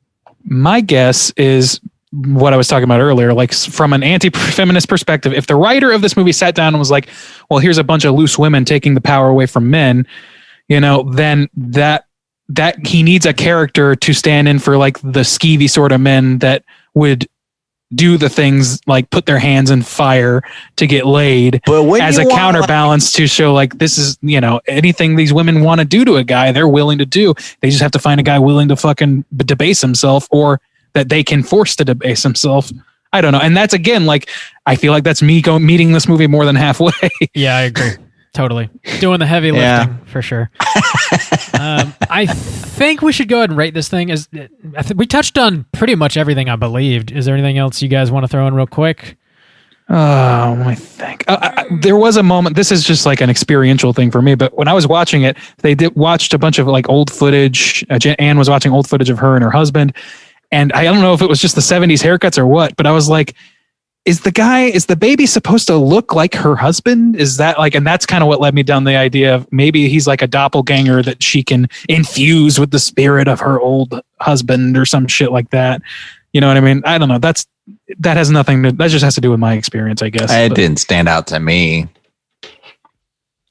Speaker 3: My guess is what I was talking about earlier, like from an anti-feminist perspective, if the writer of this movie sat down and was like, well, here's a bunch of loose women taking the power away from men, then that he needs a character to stand in for like the skeevy sort of men that would do the things like put their hands in fire to get laid, but as a counterbalance to show like this is, anything these women want to do to a guy, they're willing to do. They just have to find a guy willing to fucking debase himself, or that they can force to debase himself. I don't know. And that's, again, like, I feel like that's me meeting this movie more than halfway.
Speaker 1: Yeah, I agree. Totally. Doing the heavy lifting for sure. I think we should go ahead and rate this thing. We touched on pretty much everything I believed. Is there anything else you guys want to throw in real quick?
Speaker 3: I think there was a moment. This is just like an experiential thing for me. But when I was watching it, they watched a bunch of like old footage. Anne was watching old footage of her and her husband. And I don't know if it was just the 70s haircuts or what, but I was like, is the baby supposed to look like her husband? Is that like, and that's kind of what led me down the idea of maybe he's like a doppelganger that she can infuse with the spirit of her old husband or some shit like that. You know what I mean? I don't know. That just has to do with my experience, I guess.
Speaker 4: It didn't stand out to me.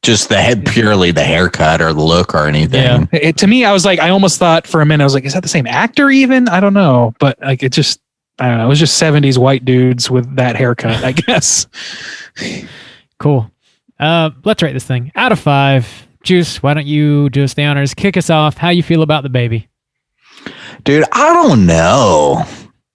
Speaker 4: Just purely the haircut or the look or anything.
Speaker 3: Yeah. To me, I was like, I almost thought for a minute, I was like, is that the same actor even? I don't know. But like, I don't know. It was just 70s white dudes with that haircut, I guess.
Speaker 1: Cool. Let's rate this thing out of 5. Juice, why don't you do us the honors? Kick us off. How you feel about the baby?
Speaker 4: Dude, I don't know.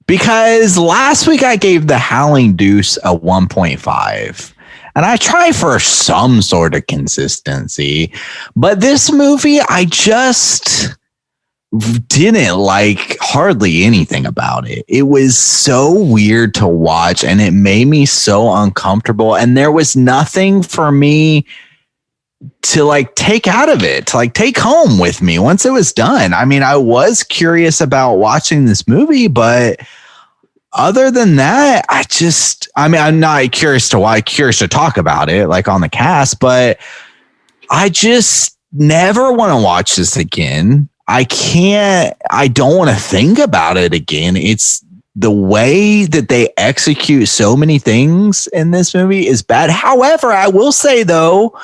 Speaker 4: Because last week I gave the Howling Deuce a 1.5. And I try for some sort of consistency. But this movie, I just didn't like hardly anything about it. It was so weird to watch and it made me so uncomfortable. And there was nothing for me to like take out of it, to like take home with me once it was done. I mean, I was curious about watching this movie, but other than that, I'm not curious to talk about it like on the cast, but I just never want to watch this again. I don't want to think about it again. It's the way that they execute so many things in this movie is bad. However, I will say though,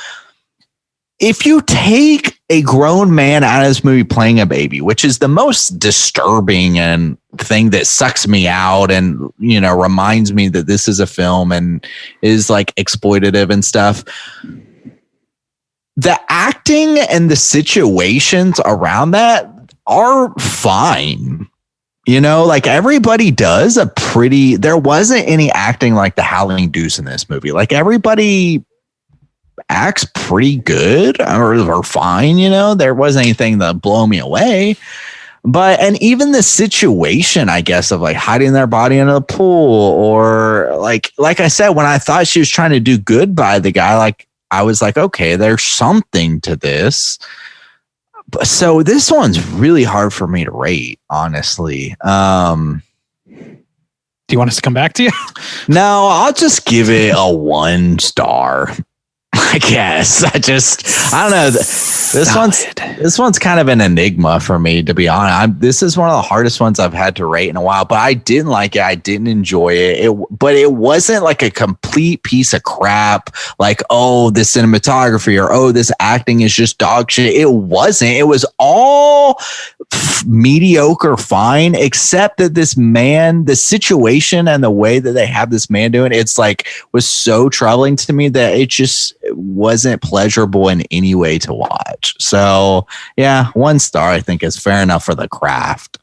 Speaker 4: if you take a grown man out of this movie playing a baby, which is the most disturbing and thing that sucks me out and, reminds me that this is a film and is like exploitative and stuff. The acting and the situations around that are fine. Like everybody does there wasn't any acting like the Howling Deuce in this movie. Like everybody acts pretty good or fine, there wasn't anything that blow me away. And even the situation, I guess, of like hiding their body in a pool or like I said, when I thought she was trying to do good by the guy, like I was like, okay, there's something to this. So this one's really hard for me to rate, honestly. Do
Speaker 3: you want us to come back to you?
Speaker 4: No, I'll just give it a 1 star. I guess I don't know. This one's kind of an enigma for me, to be honest. This is one of the hardest ones I've had to rate in a while, but I didn't like it. I didn't enjoy it. But it wasn't like a complete piece of crap. Like, oh, this cinematography or, oh, this acting is just dog shit. It wasn't. It was all mediocre fine, except that this man, the situation and the way that they have this man doing it's like was so troubling to me that it just wasn't pleasurable in any way to watch. So yeah, 1 star I think is fair enough for The Craft.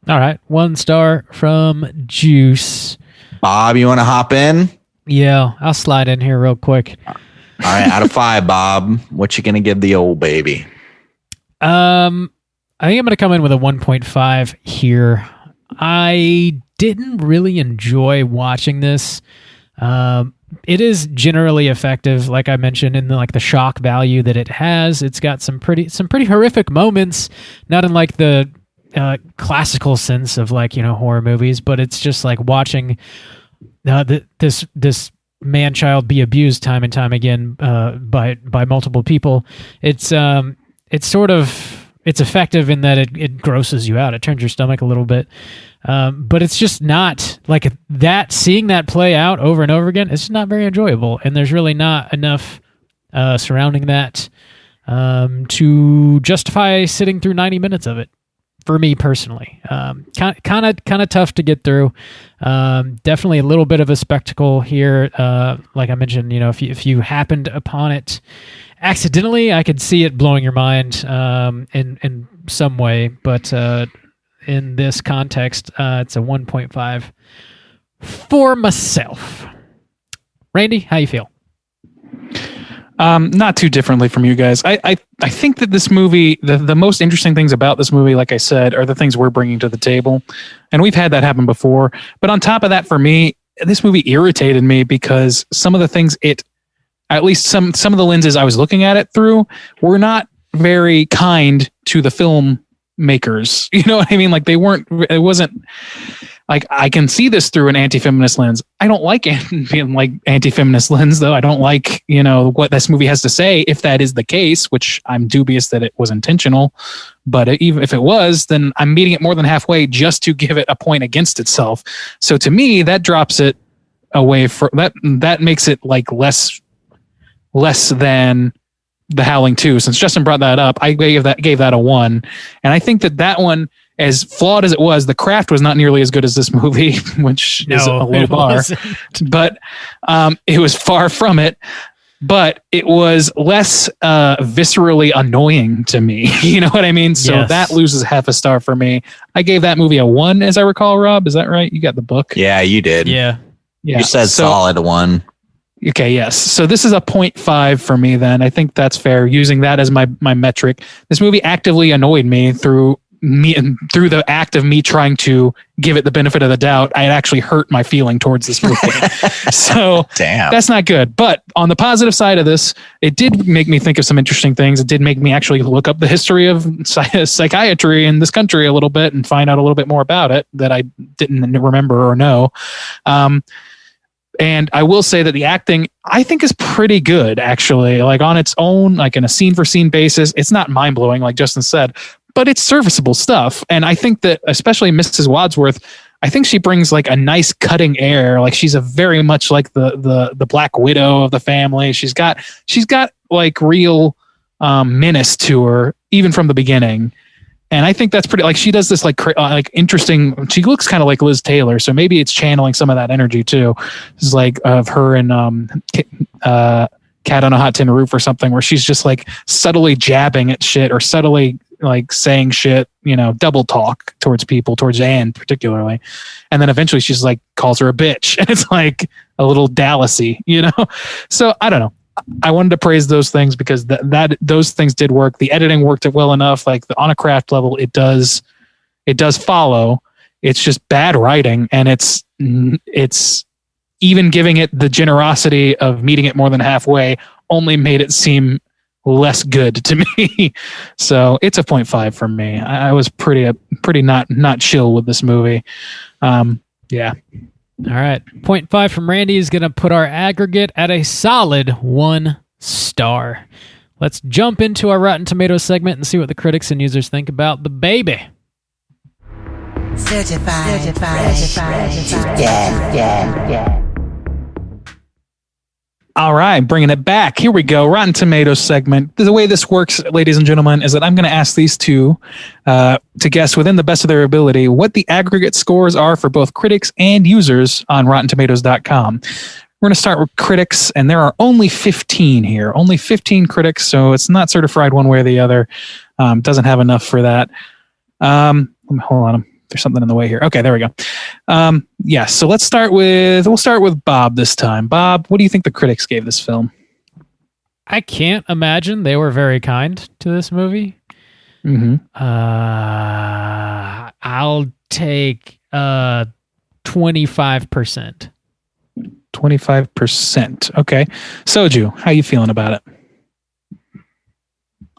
Speaker 1: All right, 1 star from Juice.
Speaker 4: Bob, you want to hop in?
Speaker 1: Yeah, I'll slide in here real quick.
Speaker 4: All right, out of 5, Bob, what you gonna give the old baby?
Speaker 1: I think I'm gonna come in with a 1.5 here. I didn't really enjoy watching this. It is generally effective, like I mentioned, in the shock value that it has. It's got some pretty horrific moments, not in like the classical sense of horror movies, but it's just like watching this man-child be abused time and time again by multiple people. It's effective in that it grosses you out. It turns your stomach a little bit. But it's just not like that. Seeing that play out over and over again, it's just not very enjoyable. And there's really not enough surrounding that to justify sitting through 90 minutes of it for me personally. Kind of tough to get through. Definitely a little bit of a spectacle here. Like I mentioned, if you happened upon it accidentally, I could see it blowing your mind in some way, but in this context, it's a 1.5 for myself. Randy, how you feel?
Speaker 3: Not too differently from you guys. I think that this movie, the most interesting things about this movie, like I said, are the things we're bringing to the table. And we've had that happen before. But on top of that, for me, this movie irritated me because some of the things at least some of the lenses I was looking at it through were not very kind to the film makers. You know what I mean? Like it wasn't like, I can see this through an anti-feminist lens. I don't like being like anti-feminist lens though. I don't like, what this movie has to say, if that is the case, which I'm dubious that it was intentional. But even if it was, then I'm meeting it more than halfway just to give it a point against itself. So to me, that drops it away for that makes it like less than The Howling 2. Since Justin brought that up, I gave that a 1. And I think that one, as flawed as it was, The Craft was not nearly as good as this movie, which is a low bar. Wasn't. But it was far from it. But it was less viscerally annoying to me. You know what I mean? So that loses half a star for me. I gave that movie a 1, as I recall, Rob. Is that right? You got the book?
Speaker 4: Yeah, you did.
Speaker 1: Yeah.
Speaker 4: You said solid 1.
Speaker 3: Okay, yes. So this is a 0.5 for me then. I think that's fair, using that as my metric. This movie actively annoyed me through the act of me trying to give it the benefit of the doubt. I actually hurt my feeling towards this movie. So that's not good. But on the positive side of this, it did make me think of some interesting things. It did make me actually look up the history of psychiatry in this country a little bit and find out a little bit more about it that I didn't remember or know. And I will say that the acting, I think, is pretty good, actually. Like on its own, like in a scene for scene basis, it's not mind blowing, like Justin said, but it's serviceable stuff. And I think that especially Mrs. Wadsworth, I think she brings like a nice cutting air. Like she's a very much like the Black Widow of the family. She's got like real menace to her, even from the beginning. And I think that's pretty, like she does this like interesting, she looks kind of like Liz Taylor. So maybe it's channeling some of that energy too. It's like of her and Cat on a Hot Tin Roof or something, where she's just like subtly jabbing at shit or subtly like saying shit, double talk towards people, towards Anne particularly. And then eventually she's like, calls her a bitch. And it's like a little Dallasy, So I don't know. I wanted to praise those things because those things did work. The editing worked well enough. Like on a craft level, it does follow. It's just bad writing, and it's even giving it the generosity of meeting it more than halfway only made it seem less good to me. So it's a 0.5 for me. I was pretty not chill with this movie. Yeah.
Speaker 1: All right. 0.5 from Randy is going to put our aggregate at a solid 1 star. Let's jump into our Rotten Tomatoes segment and see what the critics and users think about The Baby.
Speaker 5: Certified fresh to death.
Speaker 3: All right, bringing it back. Here we go. Rotten Tomatoes segment. The way this works, ladies and gentlemen, is that I'm going to ask these two to guess within the best of their ability what the aggregate scores are for both critics and users on RottenTomatoes.com. We're going to start with critics, and there are only 15 here. Only 15 critics, so it's not certified one way or the other. Doesn't have enough for that. Hold on. There's something in the way here. Okay, there we go. Yes, so we'll start with Bob this time. Bob, what do you think the critics gave this film?
Speaker 1: I can't imagine they were very kind to this movie.
Speaker 3: Mm-hmm.
Speaker 1: I'll take 25%.
Speaker 3: 25%. Okay. Soju, how you feeling about it?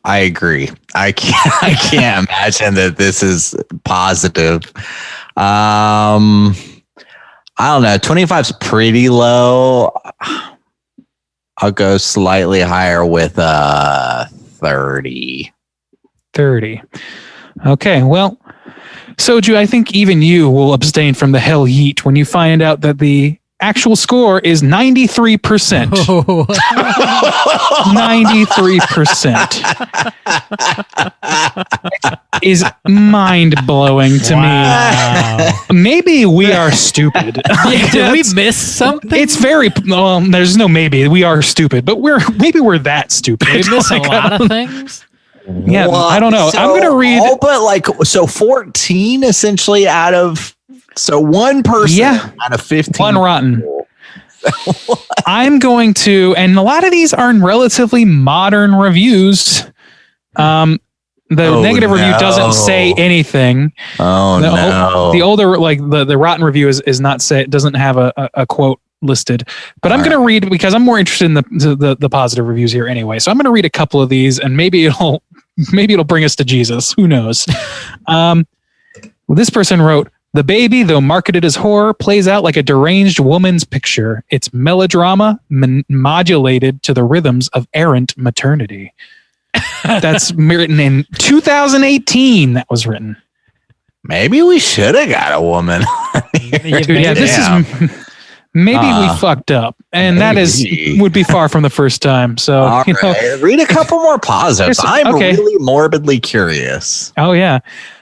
Speaker 4: I agree. I can't imagine that this is positive. I don't know. 25 is pretty low. I'll go slightly higher with 30.
Speaker 3: 30. Okay. Well, Soju, I think even you will abstain from the hell yeet when you find out that the actual score is 93%. 93%. Is mind-blowing to me. Maybe we are stupid.
Speaker 1: Did we miss something?
Speaker 3: It's very there's no maybe. We are stupid, but we're that stupid.
Speaker 1: We miss a lot of things.
Speaker 3: Yeah, well, I don't know.
Speaker 4: So
Speaker 3: I'm going to read
Speaker 4: all but 14 essentially out of 1 person out of 15.
Speaker 3: One rotten. I'm going to, and a lot of these are relatively modern reviews. The negative review doesn't say anything. The older, the rotten review is not say, doesn't have a quote listed, but I'm going to read because I'm more interested in the positive reviews here anyway. So I'm going to read a couple of these, and maybe it'll bring us to Jesus. Who knows? This person wrote, "The Baby, though marketed as horror, plays out like a deranged woman's picture. It's melodrama modulated to the rhythms of errant maternity." That's written in 2018. That was written.
Speaker 4: Maybe we should have got a woman.
Speaker 3: Dude, yeah, this is maybe we fucked up, and maybe. Would be far from the first time. So
Speaker 4: all right. Read a couple more positives. I'm really morbidly curious.
Speaker 3: Oh yeah.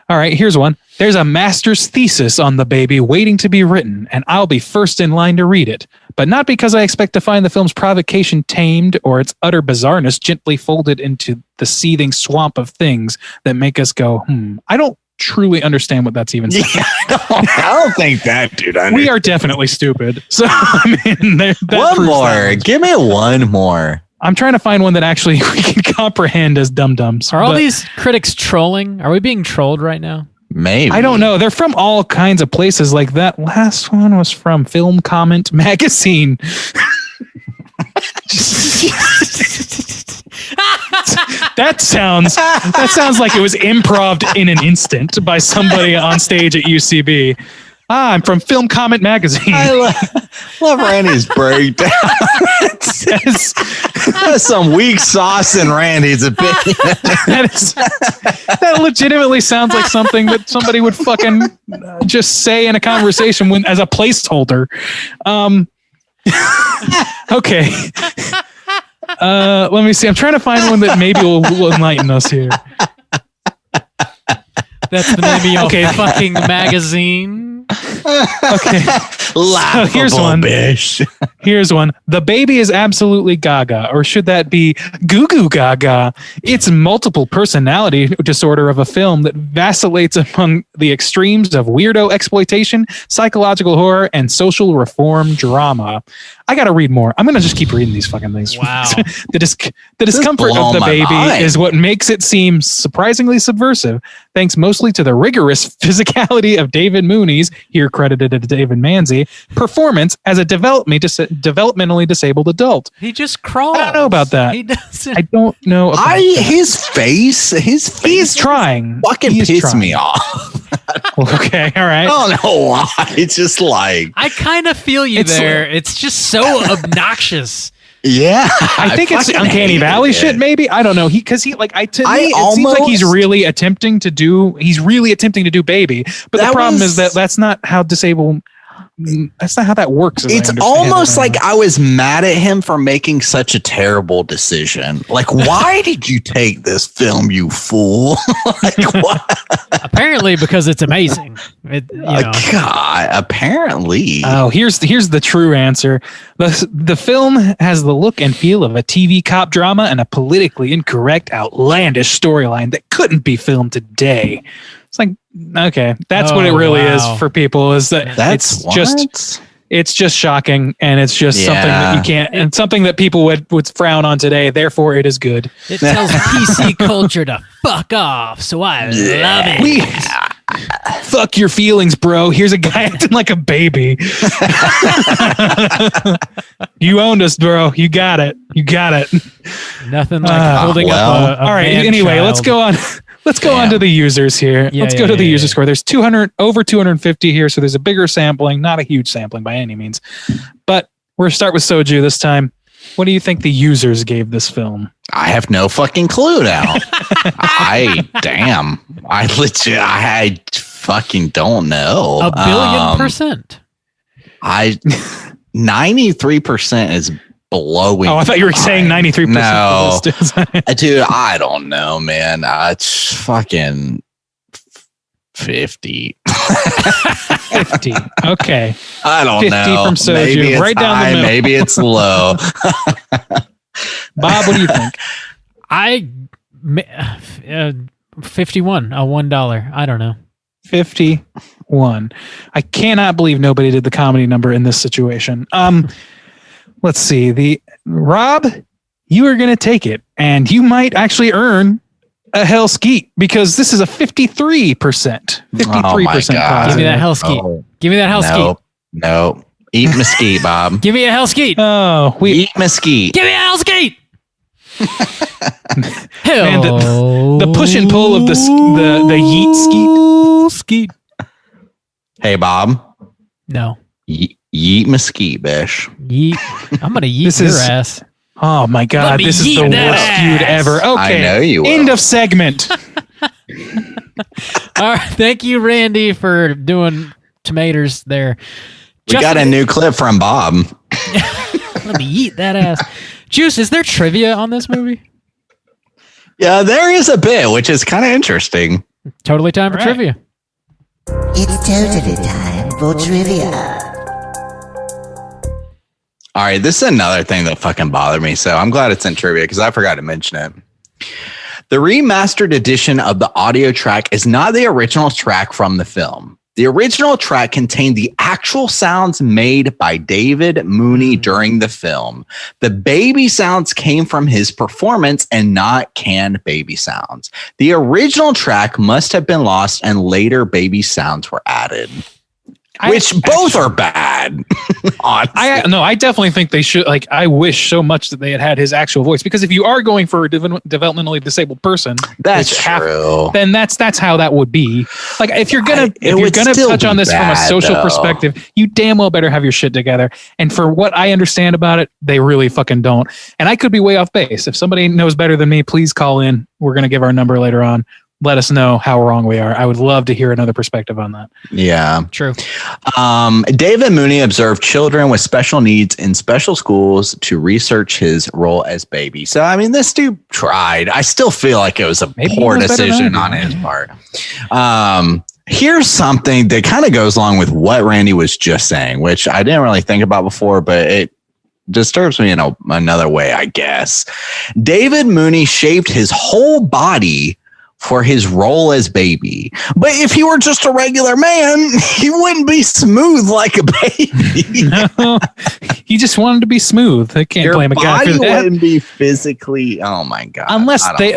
Speaker 3: All right, here's one. "There's a master's thesis on The Baby waiting to be written, and I'll be first in line to read it. But not because I expect to find the film's provocation tamed or its utter bizarreness gently folded into the seething swamp of things that make us go, I don't truly understand what that's even saying."
Speaker 4: Yeah, I don't think that, dude.
Speaker 3: We are definitely stupid. So, I mean,
Speaker 4: one more. Give me one more.
Speaker 3: I'm trying to find one that actually we can comprehend as dum-dums.
Speaker 1: Are all these critics trolling? Are we being trolled right now?
Speaker 4: Maybe.
Speaker 3: I don't know. They're from all kinds of places. Like that last one was from Film Comment Magazine. That sounds like it was improv in an instant by somebody on stage at UCB. I'm from Film Comment Magazine.
Speaker 4: I love Randy's breakdown. That's some weak sauce in Randy's opinion.
Speaker 3: That legitimately sounds like something that somebody would fucking just say in a conversation as a placeholder. Okay. Let me see. I'm trying to find one that maybe will enlighten us here.
Speaker 1: That's the name of your fucking magazine.
Speaker 3: Okay. So here's one. Bish. Here's one. "The Baby is absolutely gaga, or should that be goo goo gaga? It's multiple personality disorder of a film that vacillates among the extremes of weirdo exploitation, psychological horror, and social reform drama." I got to read more. I'm going to just keep reading these fucking things.
Speaker 1: Wow.
Speaker 3: The discomfort of The Baby is what makes it seem surprisingly subversive, thanks mostly to the rigorous physicality of David Mooney's, here credited to David Manzi, performance as a developmentally disabled adult.
Speaker 1: He just crawls.
Speaker 3: I don't know about that.
Speaker 1: He doesn't.
Speaker 3: I don't know about that.
Speaker 4: His face
Speaker 3: He's trying.
Speaker 4: Fucking piss me off.
Speaker 3: Okay, all right.
Speaker 4: I don't know why. It's just like,
Speaker 1: I kind of feel you there. It's just so obnoxious.
Speaker 4: Yeah,
Speaker 3: I think it's Uncanny Valley shit. Maybe I don't know. It seems like he's really attempting to do. He's really attempting to do Baby, but the problem is that's not how disabled. That's not how that works.
Speaker 4: It's almost like I was mad at him for making such a terrible decision. Like, why did you take this film, you fool? Like, what?
Speaker 1: Apparently, because it's amazing.
Speaker 4: God, apparently.
Speaker 3: Oh, here's the true answer. The film has the look and feel of a TV cop drama and a politically incorrect, outlandish storyline that couldn't be filmed today. It's like, okay, that's what it really is for people. Is that it's just shocking, and it's just something that you can't, and something that people would frown on today. Therefore, it is good.
Speaker 1: It tells PC culture to fuck off, so I love it.
Speaker 3: Fuck your feelings, bro. Here's a guy acting like a baby. You owned us, bro. You got it.
Speaker 1: Nothing like holding up a
Speaker 3: all right. Anyway,
Speaker 1: man-child.
Speaker 3: let's go on. Let's go on to the users here. Let's go to the user score. There's over 250 here, so there's a bigger sampling, not a huge sampling by any means. But we're going to start with Soju this time. What do you think the users gave this film?
Speaker 4: I have no fucking clue now. I fucking don't know.
Speaker 1: 1,000,000,000%.
Speaker 4: 93% is blowing.
Speaker 3: Oh, I thought you were saying 93%.
Speaker 4: No, dude, I don't know, man. It's fucking 50.
Speaker 3: 50. Okay.
Speaker 4: I don't
Speaker 3: 50
Speaker 4: know.
Speaker 3: From Soju.
Speaker 4: Maybe it's
Speaker 3: right down
Speaker 4: high,
Speaker 3: the middle.
Speaker 4: maybe it's low.
Speaker 3: Bob, what do you think?
Speaker 1: 51, $1. I don't know.
Speaker 3: 51. I cannot believe nobody did the comedy number in this situation. Let's see. Rob, you are going to take it, and you might actually earn a hell skeet because this is a 53%. 53%.
Speaker 1: Give me that hell skeet.
Speaker 4: Oh.
Speaker 1: Give me that hell skeet.
Speaker 4: No. Eat mesquite, Bob.
Speaker 1: Give me a hell skeet.
Speaker 3: Oh,
Speaker 4: Eat mesquite.
Speaker 1: Give me a hell skeet. Hell.
Speaker 3: And the push and pull of the yeet skeet.
Speaker 4: Hey, Bob.
Speaker 1: No.
Speaker 4: Yeet mesquite, bish.
Speaker 1: Yeet. I'm gonna yeet your ass.
Speaker 3: Oh my God, this is the worst feud ever. Okay,
Speaker 4: I know you will.
Speaker 3: End of segment.
Speaker 1: All right, thank you, Randy, for doing tomatoes there.
Speaker 4: We got a new clip from Bob.
Speaker 1: Let me eat that ass. Juice, is there trivia on this movie?
Speaker 4: Yeah, there is a bit, which is kind of interesting.
Speaker 1: Totally time for trivia.
Speaker 5: It's totally time for trivia.
Speaker 4: All right, this is another thing that fucking bothered me, so I'm glad it's in trivia because I forgot to mention it. The remastered edition of the audio track is not the original track from the film. The original track contained the actual sounds made by David Mooney during the film. The baby sounds came from his performance and not canned baby sounds. The original track must have been lost and later baby sounds were added. Which both are bad.
Speaker 3: I definitely think they should. Like, I wish so much that they had his actual voice, because if you are going for a developmentally disabled person,
Speaker 4: that's true.
Speaker 3: Then that's how that would be. Like, if you're gonna touch on this from a social perspective, you damn well better have your shit together. And for what I understand about it, they really fucking don't. And I could be way off base. If somebody knows better than me, please call in. We're gonna give our number later on. Let us know how wrong we are. I would love to hear another perspective on that.
Speaker 4: Yeah.
Speaker 1: True.
Speaker 4: David Mooney observed children with special needs in special schools to research his role as baby. So, I mean, this dude tried. I still feel like it was a poor decision on his part. Here's something that kind of goes along with what Randy was just saying, which I didn't really think about before, but it disturbs me in another way, I guess. David Mooney shaved his whole body for his role as baby. But if he were just a regular man, he wouldn't be smooth like a baby.
Speaker 3: No, he just wanted to be smooth. I can't blame a guy for that.
Speaker 4: Your body wouldn't be physically, oh my God.
Speaker 3: Unless they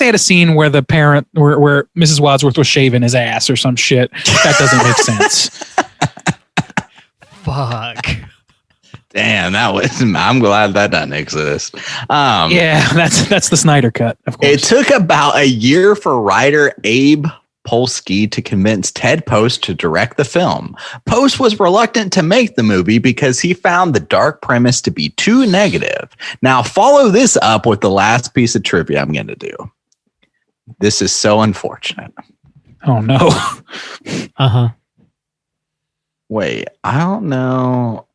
Speaker 3: had a scene where the parent, where Mrs. Wadsworth was shaving his ass or some shit. That doesn't make sense.
Speaker 1: Fuck.
Speaker 4: Damn, I'm glad that doesn't exist.
Speaker 3: Yeah, that's the Snyder cut, of course.
Speaker 4: It took about a year for writer Abe Polsky to convince Ted Post to direct the film. Post was reluctant to make the movie because he found the dark premise to be too negative. Now, follow this up with the last piece of trivia I'm going to do. This is so unfortunate.
Speaker 3: Oh, no.
Speaker 1: Uh-huh.
Speaker 4: Wait, I don't know.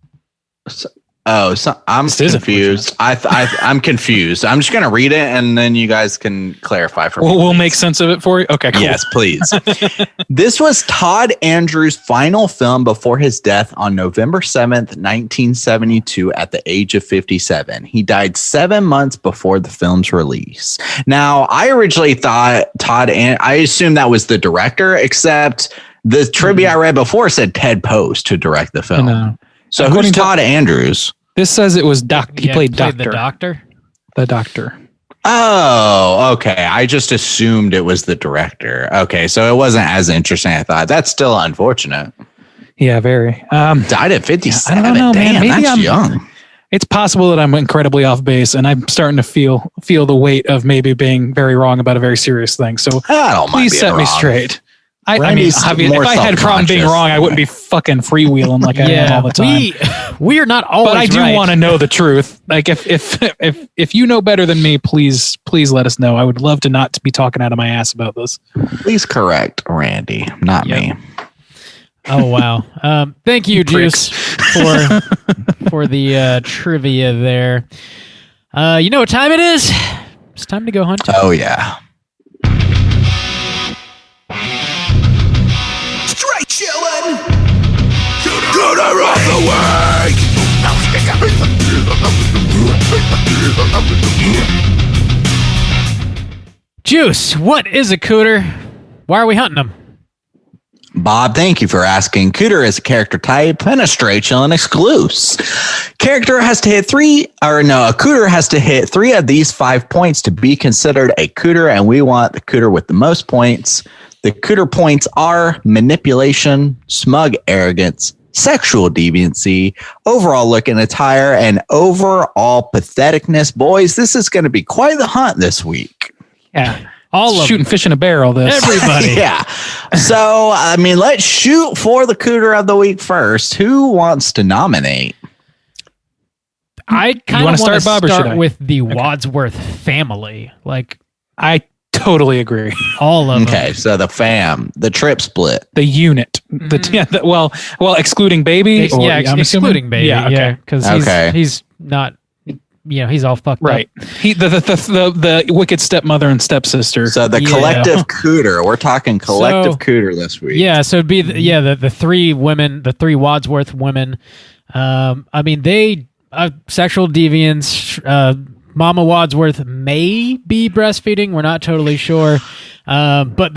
Speaker 4: Oh, so I'm
Speaker 3: This is
Speaker 4: confused. I'm confused. I'm just going to read it and then you guys can clarify for me.
Speaker 3: We'll make sense of it for you. Okay, cool.
Speaker 4: Yes, please. This was Todd Andrews' final film before his death on November 7th, 1972 at the age of 57. He died 7 months before the film's release. Now, I originally thought I assumed that was the director, except the trivia I read before said Ted Post to direct the film.
Speaker 3: No.
Speaker 4: So who's Todd Andrews?
Speaker 3: This says it was Doctor. He played Doctor.
Speaker 1: The Doctor?
Speaker 3: The Doctor.
Speaker 4: Oh, okay. I just assumed it was the director. Okay, so it wasn't as interesting as I thought. That's still unfortunate.
Speaker 3: Yeah, very.
Speaker 4: Died at 57.
Speaker 3: I don't know,
Speaker 4: Damn,
Speaker 3: man. Maybe
Speaker 4: that's
Speaker 3: I'm
Speaker 4: young.
Speaker 3: It's possible that I'm incredibly off base, and I'm starting to feel the weight of maybe being very wrong about a very serious thing. So please set me straight. I mean, if I had a problem being wrong, I wouldn't be fucking freewheeling like I am all the time.
Speaker 1: We are not always.
Speaker 3: But I do want to know the truth. Like if you know better than me, please let us know. I would love to not be talking out of my ass about this.
Speaker 4: Please correct Randy, not me.
Speaker 1: Oh wow! Thank you, Juice, for the trivia there. You know what time it is? It's time to go hunting.
Speaker 4: Oh yeah.
Speaker 6: Straight chillin'. Cooter of the week.
Speaker 1: Juice, what is a cooter? Why are we hunting them?
Speaker 4: Bob, thank you for asking. Cooter is a character type and a straight chillin' exclusive. A cooter has to hit 3 of these 5 points to be considered a cooter, and we want the cooter with the most points. The cooter points are manipulation, smug arrogance, sexual deviancy, overall look and attire, and overall patheticness. Boys, this is going to be quite the hunt this week.
Speaker 3: Yeah. All of shooting fish in a barrel, this.
Speaker 1: Everybody.
Speaker 4: Yeah. So, I mean, let's shoot for the cooter of the week first. Who wants to nominate?
Speaker 1: I kind of want to start with the
Speaker 3: Okay.
Speaker 1: Wadsworth family. Like,
Speaker 3: I totally agree.
Speaker 1: all of them.
Speaker 4: Okay, so the fam, the trip split.
Speaker 3: The unit. Well, excluding baby. I'm
Speaker 1: Excluding
Speaker 3: assuming?
Speaker 1: baby.
Speaker 3: Yeah, okay.
Speaker 1: Yeah, because he's not. He's all fucked
Speaker 3: Right.
Speaker 1: up.
Speaker 3: The wicked stepmother and stepsister.
Speaker 4: So the collective cooter. We're talking collective cooter this week.
Speaker 1: Yeah, so it'd be the three women, the three Wadsworth women. I mean, they sexual deviance. Mama Wadsworth may be breastfeeding. We're not totally sure, but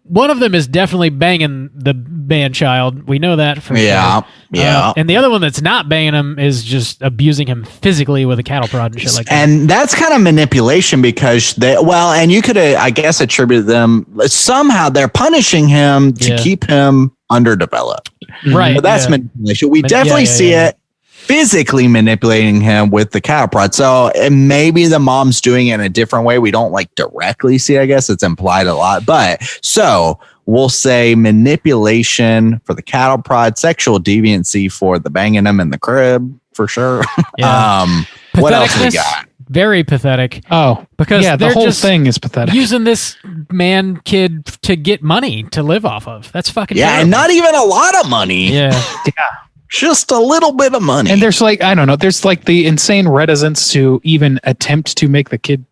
Speaker 1: one of them is definitely banging the man-child. We know that for sure.
Speaker 4: Yeah.
Speaker 1: And the other one that's not banging him is just abusing him physically with a cattle prod and shit like that.
Speaker 4: And that's kind of manipulation because and you could, I guess, attribute them somehow. They're punishing him to keep him underdeveloped.
Speaker 1: Right.
Speaker 4: But that's manipulation. We definitely see it physically manipulating him with the cattle prod. So maybe the mom's doing it in a different way. We don't directly see, I guess it's implied a lot, but so we'll say manipulation for the cattle prod, sexual deviancy for the banging him in the crib for sure.
Speaker 1: Yeah.
Speaker 4: What else we got?
Speaker 1: Very pathetic.
Speaker 3: Oh,
Speaker 1: because
Speaker 3: the whole thing is pathetic.
Speaker 1: Using this man kid to get money to live off of. That's fucking terrible.
Speaker 4: And not even a lot of money.
Speaker 1: Yeah.
Speaker 4: Just a little bit of money.
Speaker 3: And there's I don't know, there's the insane reticence to even attempt to make the kid,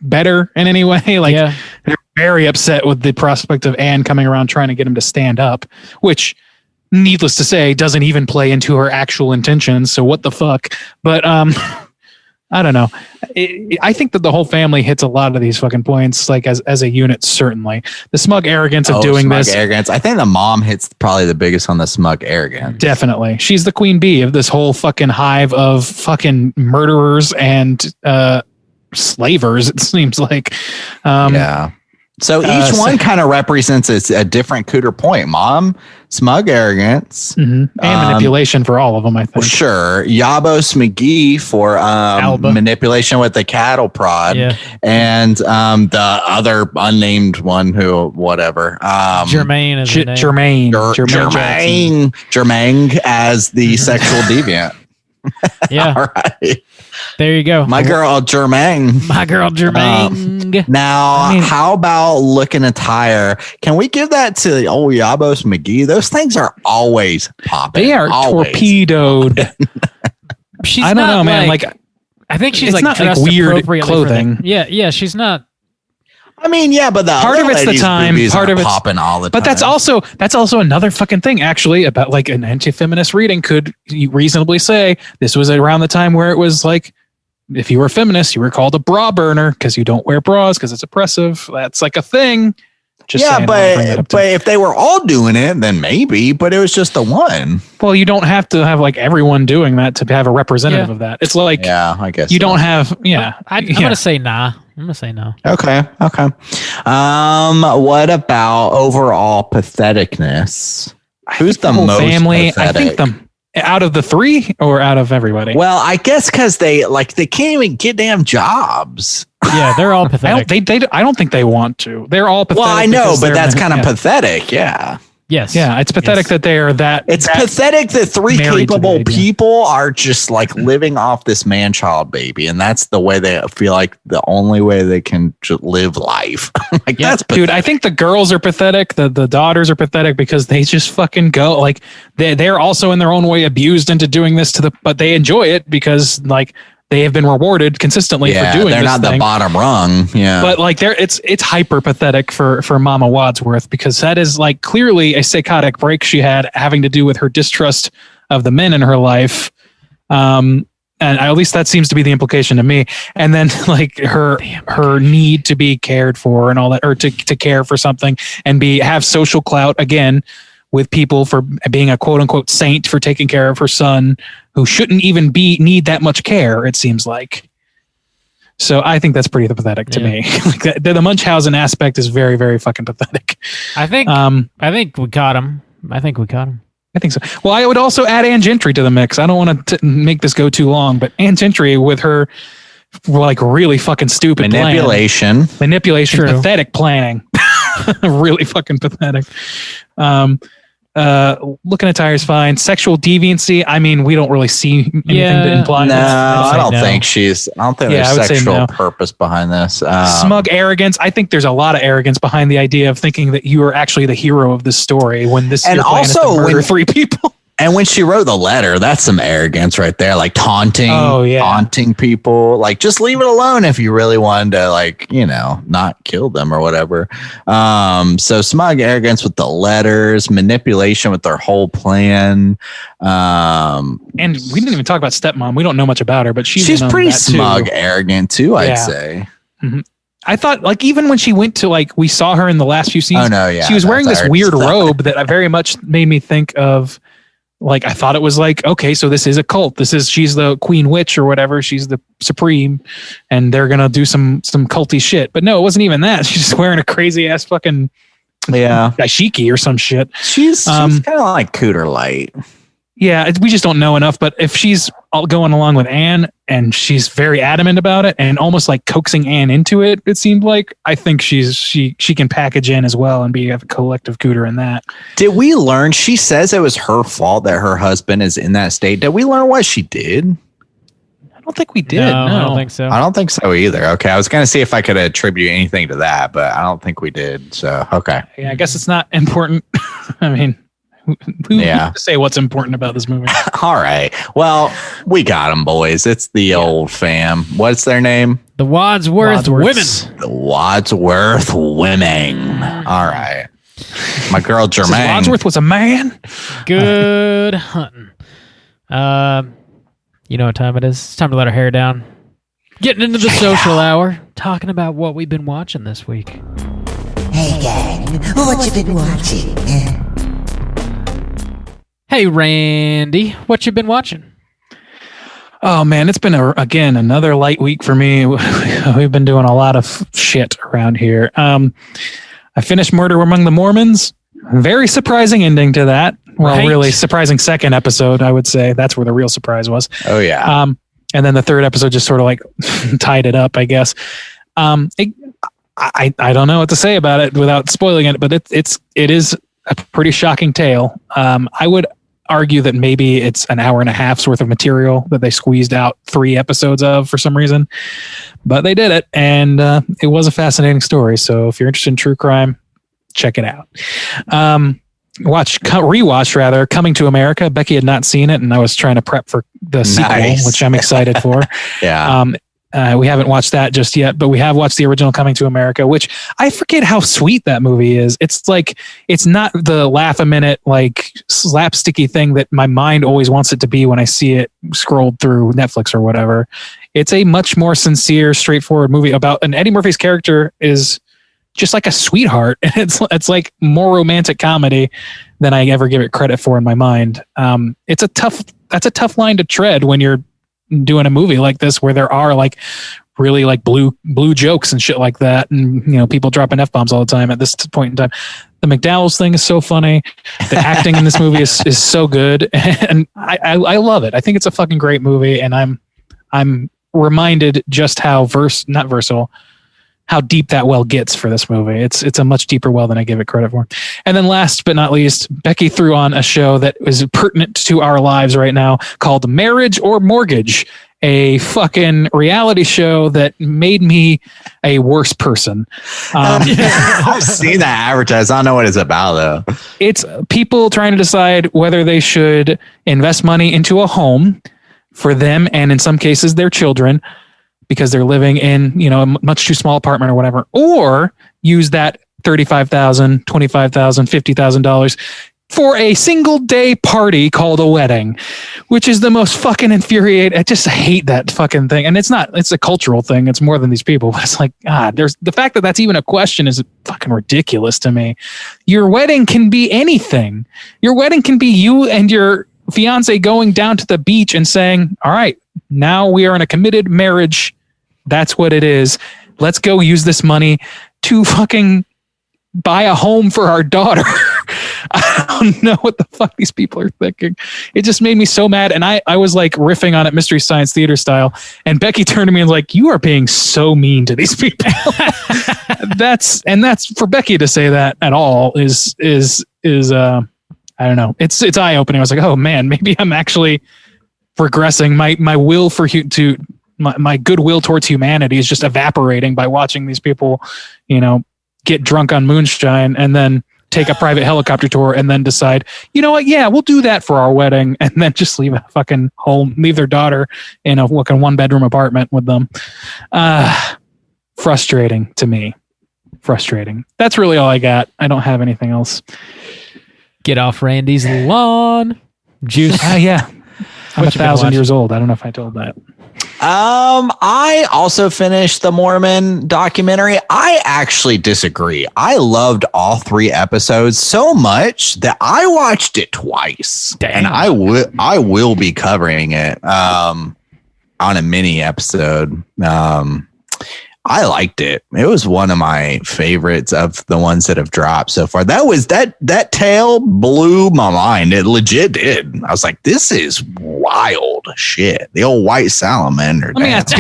Speaker 3: better in any way. They're very upset with the prospect of Anne coming around trying to get him to stand up, which, needless to say, doesn't even play into her actual intentions. So what the fuck? But I don't know. I think that the whole family hits a lot of these fucking points, as a unit, certainly. The smug arrogance of doing this.
Speaker 4: Arrogance. I think the mom hits probably the biggest on the smug arrogance.
Speaker 3: Definitely. She's the queen bee of this whole fucking hive of fucking murderers and slavers, it seems like.
Speaker 4: Yeah. So each one kind of represents a different cooter point. Mom, smug arrogance.
Speaker 3: And manipulation for all of them, I think.
Speaker 4: Sure. Yabos McGee for manipulation with the cattle prod.
Speaker 1: Yeah.
Speaker 4: And the other unnamed one whatever.
Speaker 1: Jermaine is the name.
Speaker 4: Jermaine as the sexual deviant.
Speaker 1: Yeah.
Speaker 4: All right.
Speaker 1: There you go.
Speaker 4: My girl Jermaine. Now, how about look and attire? Can we give that to the old Yabos McGee? Those things are always popping.
Speaker 3: They are torpedoed.
Speaker 1: she's
Speaker 3: I don't
Speaker 1: not
Speaker 3: know, man. Like,
Speaker 1: I think she's
Speaker 3: it's
Speaker 1: like
Speaker 3: not like
Speaker 1: dressed
Speaker 3: weird
Speaker 1: appropriately for
Speaker 3: clothing.
Speaker 1: yeah, she's not.
Speaker 4: I mean, yeah, but the
Speaker 3: Part
Speaker 4: other
Speaker 3: of it's the
Speaker 4: ladies'
Speaker 3: time,
Speaker 4: boobies
Speaker 3: part
Speaker 4: aren't
Speaker 3: of it's
Speaker 4: popping all the time.
Speaker 3: But that's also another fucking thing, actually, about like an anti-feminist reading could reasonably say this was around the time where it was like, if you were a feminist, you were called a bra burner because you don't wear bras because it's oppressive. That's like a thing. Just
Speaker 4: yeah,
Speaker 3: saying, I wanna bring that up
Speaker 4: but if they were all doing it, then maybe. But it was just the one.
Speaker 3: well, you don't have to have like everyone doing that to have a representative of that. It's like
Speaker 4: I guess
Speaker 3: you don't have. Yeah,
Speaker 1: I'm gonna say nah. I'm gonna say no.
Speaker 4: Okay. What about overall patheticness? Who's the
Speaker 3: whole
Speaker 4: most
Speaker 3: family?
Speaker 4: pathetic?
Speaker 3: I think them out of the three or out of everybody.
Speaker 4: Well, I guess because they can't even get damn jobs.
Speaker 1: Yeah, they're all pathetic.
Speaker 3: I don't think they want to. They're all pathetic.
Speaker 4: Well, I know,
Speaker 3: because
Speaker 4: but
Speaker 3: they're-
Speaker 4: that's kind of
Speaker 3: yeah.
Speaker 4: pathetic. Yeah.
Speaker 1: Yes.
Speaker 3: Yeah, it's pathetic that they are that.
Speaker 4: It's pathetic that three
Speaker 3: married to the
Speaker 4: capable
Speaker 3: idea.
Speaker 4: people are just like living off this man-child baby, and that's the way they feel like the only way they can just live life. Like that's
Speaker 3: Dude, I think the girls are pathetic. The daughters are pathetic because they just fucking go like they're also in their own way abused into doing this but they enjoy it because like they have been rewarded consistently for doing
Speaker 4: they're
Speaker 3: this
Speaker 4: not
Speaker 3: thing.
Speaker 4: the bottom rung. Yeah,
Speaker 3: But like it's hyper pathetic for Mama Wadsworth because that is like clearly a psychotic break she had having to do with her distrust of the men in her life. And at least that seems to be the implication to me. And then like her need to be cared for and all that, or to care for something and have social clout again with people for being a quote unquote saint for taking care of her son who shouldn't even need that much care. It seems like. So I think that's pretty pathetic to me. Like the Munchausen aspect is very, very fucking pathetic.
Speaker 1: I think we caught him. I think so.
Speaker 3: Well, I would also add Anne Gentry to the mix. I don't want to make this go too long, but Anne Gentry with her like really fucking stupid
Speaker 4: manipulation,
Speaker 1: True.
Speaker 3: pathetic planning, really fucking pathetic. Looking at tires fine. Sexual deviancy. I mean, we don't really see anything to imply.
Speaker 4: No, I don't
Speaker 1: no.
Speaker 4: think there's sexual purpose behind this.
Speaker 3: Smug arrogance. I think there's a lot of arrogance behind the idea of thinking that you are actually the hero of this story when this
Speaker 4: And
Speaker 3: your plan is to
Speaker 4: also
Speaker 3: murder
Speaker 4: when-
Speaker 3: 3 people.
Speaker 4: And when she wrote the letter, that's some arrogance right there, like taunting people. Like, just leave it alone if you really wanted to, like, not kill them or whatever. So smug arrogance with the letters, manipulation with their whole plan.
Speaker 3: And we didn't even talk about stepmom. We don't know much about her, but she's
Speaker 4: pretty smug, arrogant too, I'd say.
Speaker 3: Mm-hmm. I thought, like, even when she went to, like, we saw her in the last few scenes.
Speaker 4: Oh, no, yeah.
Speaker 3: She was wearing this weird
Speaker 4: stuff.
Speaker 3: robe that very much made me think of, like, I thought it was like, okay, so this is a cult. She's the queen witch or whatever. She's the supreme and they're going to do some culty shit. But no, it wasn't even that. She's just wearing a crazy ass fucking dashiki or some shit.
Speaker 4: She's kind of like Cooter light.
Speaker 3: Yeah, we just don't know enough. But if she's all going along with Anne and she's very adamant about it and almost like coaxing Anne into it, it seemed like, I think she can package in as well and be a collective Cooter in that.
Speaker 4: Did we learn? She says it was her fault that her husband is in that state. Did we learn what she did?
Speaker 3: I don't think we did.
Speaker 1: No, I don't think so.
Speaker 4: I don't think so either. Okay, I was going to see if I could attribute anything to that, but I don't think we did. So, okay.
Speaker 3: Yeah, I guess it's not important. I mean, who to say what's important about this movie?
Speaker 4: All right. Well, we got them, boys. It's the old fam. What's their name?
Speaker 1: The Wadsworth women.
Speaker 4: The Wadsworth women. All right. My girl Jermaine.
Speaker 3: Wadsworth was a man.
Speaker 1: Good hunting. You know what time it is? It's time to let our hair down. Getting into the social hour, talking about what we've been watching this week.
Speaker 5: Hey gang, what you been watching?
Speaker 1: Hey Randy, what you been watching?
Speaker 3: Oh man, it's been again another light week for me. We've been doing a lot of shit around here. I finished Murder Among the Mormons. Very surprising ending to that. Well,
Speaker 1: Right.
Speaker 3: really surprising second episode, I would say. That's where the real surprise was.
Speaker 4: Oh, yeah.
Speaker 3: And then the third episode just sort of like tied it up, I guess. I don't know what to say about it without spoiling it, but it is a pretty shocking tale. I would argue that maybe it's an hour and a half's worth of material that they squeezed out 3 episodes of for some reason, but they did it, and it was a fascinating story. So if you're interested in true crime, check it out. rewatch rather, Coming to America. Becky had not seen it, and I was trying to prep for the sequel, which I'm excited for.
Speaker 4: Yeah.
Speaker 3: We haven't watched that just yet, but we have watched the original Coming to America, which I forget how sweet that movie is. It's like, it's not the laugh a minute, like slapsticky thing that my mind always wants it to be when I see it scrolled through Netflix or whatever. It's a much more sincere, straightforward movie about, and Eddie Murphy's character is just like a sweetheart. And it's like more romantic comedy than I ever give it credit for in my mind. That's a tough line to tread when you're doing a movie like this, where there are like really like blue jokes and shit like that, and people dropping F-bombs all the time at this point in time. The McDowell's thing is so funny. The acting in this movie is so good, and I love it. I think it's a fucking great movie, and I'm reminded just how how deep that well gets for this movie. It's a much deeper well than I give it credit for. And then last but not least, Becky threw on a show that is pertinent to our lives right now called Marriage or Mortgage, a fucking reality show that made me a worse person.
Speaker 4: I've seen that advertised. I don't know what it's about though.
Speaker 3: It's people trying to decide whether they should invest money into a home for them and in some cases their children, because they're living in, a much too small apartment or whatever, or use that $35,000, $25,000, $50,000 for a single day party called a wedding, which is the most fucking infuriating. I just hate that fucking thing. And it's a cultural thing. It's more than these people, but it's like, God, there's the fact that that's even a question is fucking ridiculous to me. Your wedding can be anything. Your wedding can be you and your fiance going down to the beach and saying, all right, now we are in a committed marriage. That's what it is. Let's go use this money to fucking buy a home for our daughter. I don't know what the fuck these people are thinking. It just made me so mad. And I was like riffing on it Mystery Science Theater style. And Becky turned to me and was like, you are being so mean to these people. That's for Becky to say that at all is I don't know. It's eye opening. I was like, oh man, maybe I'm actually regressing. My will my goodwill towards humanity is just evaporating by watching these people, get drunk on moonshine and then take a private helicopter tour and then decide, you know what? Yeah, we'll do that for our wedding. And then just leave a fucking home, leave their daughter in a fucking 1-bedroom apartment with them. Frustrating to me. Frustrating. That's really all I got. I don't have anything else.
Speaker 1: Get off Randy's lawn. Juice.
Speaker 3: Yeah. I'm 1,000 years old. I don't know if I told that.
Speaker 4: I also finished the Mormon documentary. I actually disagree. I loved all 3 episodes so much that I watched it twice.
Speaker 1: Damn.
Speaker 4: And I will be covering it on a mini episode. I liked it. It was one of my favorites of the ones that have dropped so far. That tale blew my mind. It legit did. I was like, this is wild shit. The old white salamander.
Speaker 3: Let me ask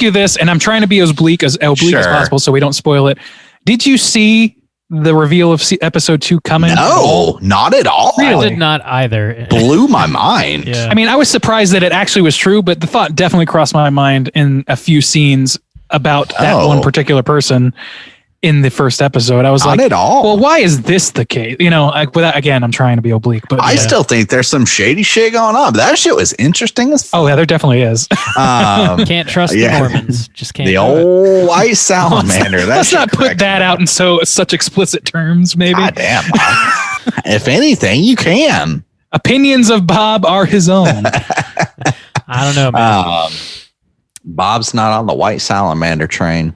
Speaker 3: you this, and I'm trying to be as bleak as possible so we don't spoil it. Did you see the reveal of episode 2 coming?
Speaker 4: No, not at all.
Speaker 1: Really? I did not either.
Speaker 4: It blew my mind.
Speaker 1: Yeah.
Speaker 3: I mean, I was surprised that it actually was true, but the thought definitely crossed my mind in a few scenes about that one particular person in the first episode. I was
Speaker 4: not
Speaker 3: like,
Speaker 4: at all.
Speaker 3: Well, why is this the case? Again, I'm trying to be oblique, but
Speaker 4: I still think there's some shady shit going on. But that shit was interesting as fuck.
Speaker 3: Oh yeah, there definitely is.
Speaker 1: Can't trust the Mormons. Just can't.
Speaker 4: The old white salamander.
Speaker 3: Let's not put that out in such explicit terms. Maybe.
Speaker 4: God damn. If anything, you can.
Speaker 3: Opinions of Bob are his own.
Speaker 1: I don't know, man.
Speaker 4: Bob's not on the white salamander train.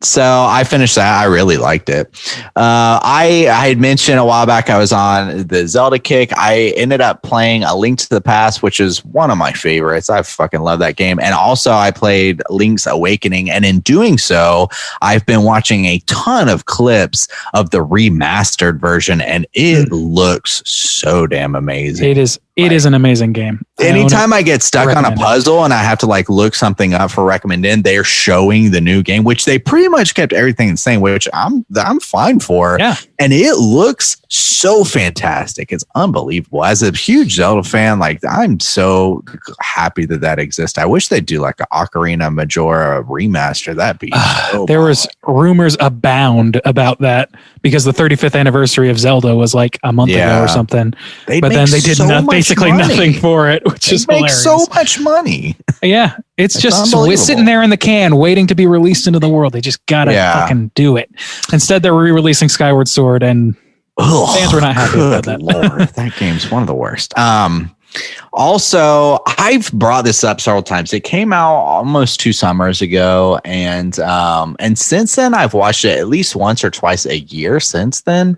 Speaker 4: So I finished that. I really liked it. I had mentioned a while back I was on the Zelda kick. I ended up playing A Link to the Past, which is one of my favorites. I fucking love that game. And also I played Link's Awakening. And in doing so, I've been watching a ton of clips of the remastered version, and it looks so damn amazing.
Speaker 3: It is It is an amazing game.
Speaker 4: Anytime I get stuck on a puzzle and I have to like look something up for recommended, they're showing the new game, which they pretty much kept everything the same, which I'm fine for.
Speaker 3: Yeah.
Speaker 4: And it looks so fantastic. It's unbelievable. As a huge Zelda fan, like I'm so happy that exists. I wish they'd do like an Ocarina Majora remaster. That'd be
Speaker 3: there was rumors abound about that because the 35th anniversary of Zelda was like a month ago or something. But then they did basically nothing for it, which is hilarious.
Speaker 4: So much money.
Speaker 3: Yeah. It's just sitting there in the can waiting to be released into the world. They just gotta fucking do it. Instead, they're re-releasing Skyward Sword and fans were not happy about that.
Speaker 4: Lord, that game's one of the worst. Also, I've brought this up several times. It came out almost 2 summers ago, and since then I've watched it at least once or twice a year since then.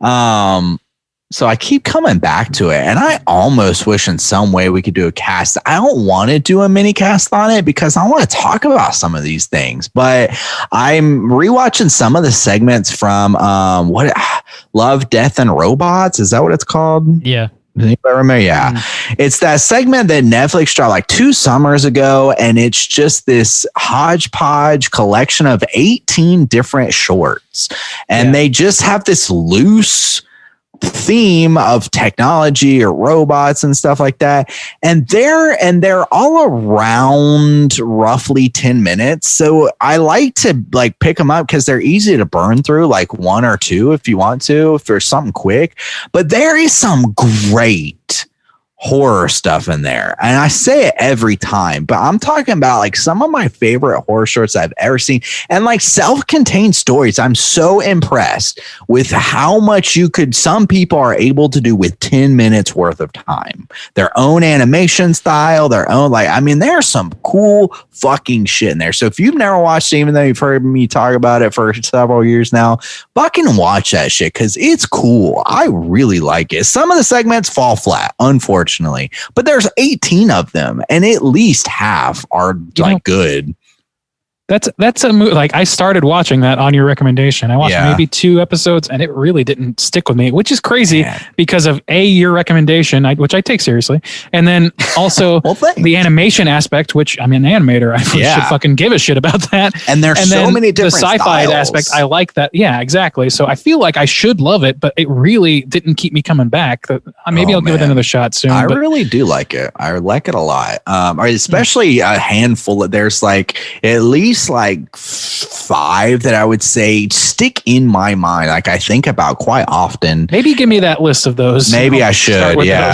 Speaker 4: So I keep coming back to it, and I almost wish in some way we could do a cast. I don't want to do a mini cast on it because I want to talk about some of these things, but I'm rewatching some of the segments from Love, Death, and Robots. Is that what it's called?
Speaker 1: Yeah.
Speaker 4: Does anybody remember? Yeah. It's that segment that Netflix dropped like 2 summers ago, and it's just this hodgepodge collection of 18 different shorts, and they just have this loose theme of technology or robots and stuff like that, and they're all around roughly 10 minutes. So I like to like pick them up because they're easy to burn through, like 1 or 2 if you want to, if there's something quick. But there is some great horror stuff in there, and I say it every time, but I'm talking about like some of my favorite horror shorts I've ever seen, and like self-contained stories. I'm so impressed with how much some people are able to do with 10 minutes worth of time, their own animation style, their own, like, I mean, there's some cool fucking shit in there. So if you've never watched it, even though you've heard me talk about it for several years now, fucking watch that shit because it's cool. I really like it. Some of the segments fall flat, unfortunately, but there's 18 of them, and at least half are good.
Speaker 3: That's a movie. Like I started watching that on your recommendation. I watched maybe 2 episodes, and it really didn't stick with me, which is crazy because of your recommendation, which I take seriously, and then also the animation aspect, which I'm an animator. I should fucking give a shit about that.
Speaker 4: And there's so many different
Speaker 3: the sci-fi
Speaker 4: styles.
Speaker 3: aspect. I like that. Yeah, exactly. So I feel like I should love it, but it really didn't keep me coming back. Maybe I'll give it another shot soon.
Speaker 4: I really do like it. I like it a lot. Especially a handful. There's like at least like 5 that I would say stick in my mind, like I think about quite often.
Speaker 3: Maybe give me that list of those.
Speaker 4: Maybe I should. Yeah.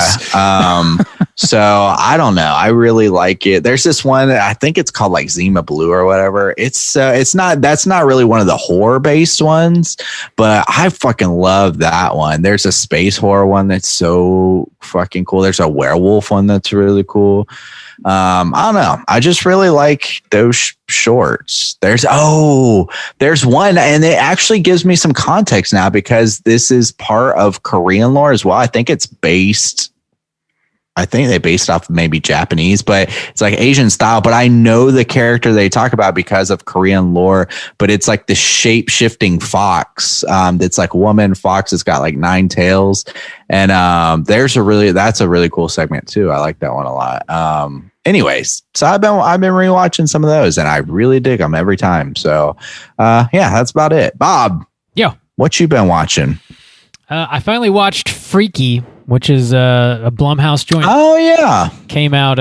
Speaker 4: So I don't know. I really like it. There's this one, I think it's called like Zima Blue or whatever. That's not really one of the horror based ones, but I fucking love that one. There's a space horror one that's so fucking cool. There's a werewolf one that's really cool. I don't know. I just really like those shorts. There's one, and it actually gives me some context now because this is part of Korean lore as well. I think they based off maybe Japanese, but it's like Asian style. But I know the character they talk about because of Korean lore, but it's like the shape shifting fox. That's like a woman fox. It's got like 9 tails. And that's a really cool segment too. I like that one a lot. Anyways, so I've been rewatching some of those, and I really dig them every time. So, that's about it. Bob, what you been watching?
Speaker 1: I finally watched Freaky, which is a Blumhouse joint.
Speaker 4: Oh yeah,
Speaker 1: came out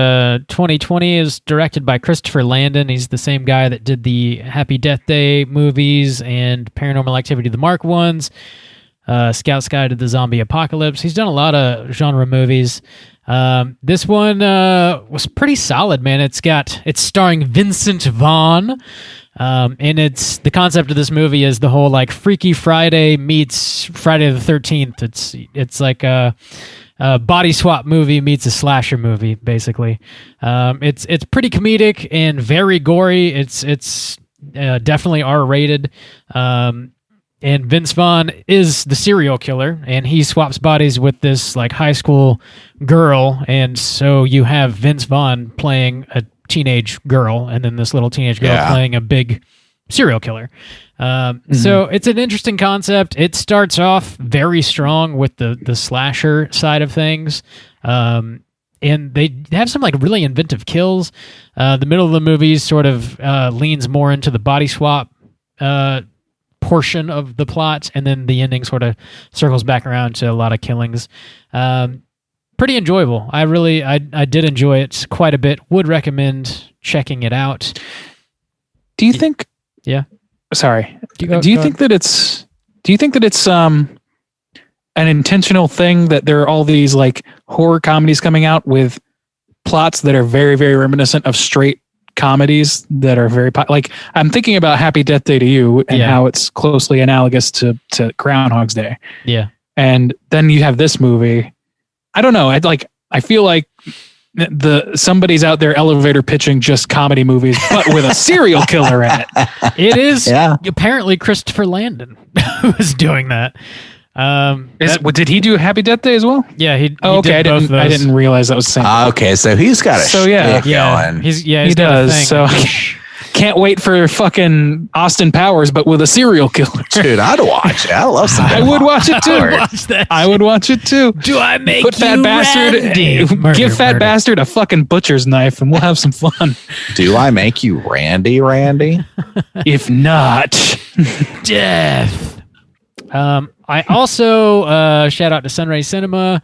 Speaker 1: 2020. Is directed by Christopher Landon. He's the same guy that did the Happy Death Day movies and Paranormal Activity: The Mark ones. Scout's Guide to the Zombie Apocalypse. He's done a lot of genre movies. This one was pretty solid, man. It's starring Vincent Vaughn. And the concept of this movie is the whole like Freaky Friday meets Friday the 13th. It's like a body swap movie meets a slasher movie, basically. It's pretty comedic and very gory. It's definitely R-rated. And Vince Vaughn is the serial killer, and he swaps bodies with this like high school girl, and so you have Vince Vaughn playing a teenage girl, and then this little teenage girl playing a big serial killer. So it's an interesting concept. It starts off very strong with the slasher side of things. And they have some like really inventive kills. The middle of the movie sort of leans more into the body swap portion of the plot, and then the ending sort of circles back around to a lot of killings. Pretty enjoyable. I did enjoy it quite a bit. Would recommend checking it out.
Speaker 3: Do you think?
Speaker 1: Yeah.
Speaker 3: Sorry. Do you think that it's an intentional thing that there are all these like horror comedies coming out with plots that are very, very reminiscent of straight comedies that are very like I'm thinking about Happy Death Day to You and how it's closely analogous to Groundhog's Day.
Speaker 1: Yeah.
Speaker 3: And then you have this movie. I don't know. I feel like somebody's out there elevator pitching just comedy movies, but with a serial killer in it.
Speaker 1: It is apparently Christopher Landon who is doing that.
Speaker 3: Did he do Happy Death Day as well?
Speaker 1: Yeah, he did
Speaker 3: I
Speaker 1: both of those.
Speaker 3: I didn't realize that was the same.
Speaker 4: Okay, so he's got a going.
Speaker 1: He does. So
Speaker 3: can't wait for fucking Austin Powers, but with a serial killer.
Speaker 4: Dude, I'd watch it. I love some.
Speaker 3: I would watch it too. I would watch it too.
Speaker 1: Do I make
Speaker 3: Put fat
Speaker 1: you
Speaker 3: bastard?
Speaker 1: Randy?
Speaker 3: Give fat bastard a fucking butcher's knife, and we'll have some fun.
Speaker 4: Do I make you Randy?
Speaker 3: If not,
Speaker 1: death. I also shout out to Sunray Cinema.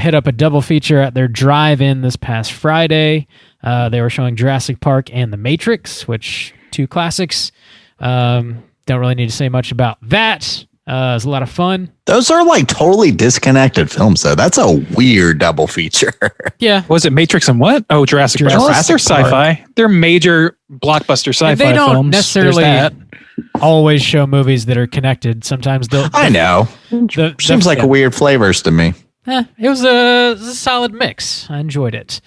Speaker 1: Hit up a double feature at their drive-in this past Friday. They were showing Jurassic Park and The Matrix, which two classics. Don't really need to say much about that. It was a lot of fun.
Speaker 4: Those are like totally disconnected films, though. That's a weird double feature.
Speaker 1: Yeah.
Speaker 3: Was it Matrix and what? Oh, Jurassic Park. They're sci-fi. They're major blockbuster sci-fi
Speaker 1: they don't
Speaker 3: films.
Speaker 1: Necessarily always show movies that are connected. Sometimes they'll.
Speaker 4: I know. Seems like weird flavors to me.
Speaker 1: It was a solid mix. I enjoyed it.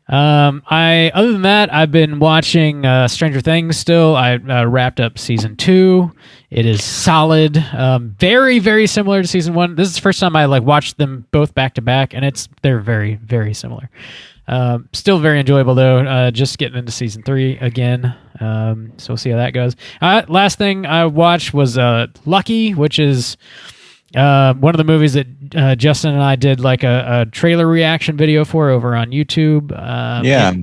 Speaker 1: Other than that, I've been watching Stranger Things still. I wrapped up season 2. It is solid. Very, very similar to season 1. This is the first time I watched them both back to back, and they're very, very similar. Still very enjoyable though. Just getting into season 3 again. So we'll see how that goes. Last thing I watched was Lucky, which is one of the movies that Justin and I did a trailer reaction video for over on YouTube.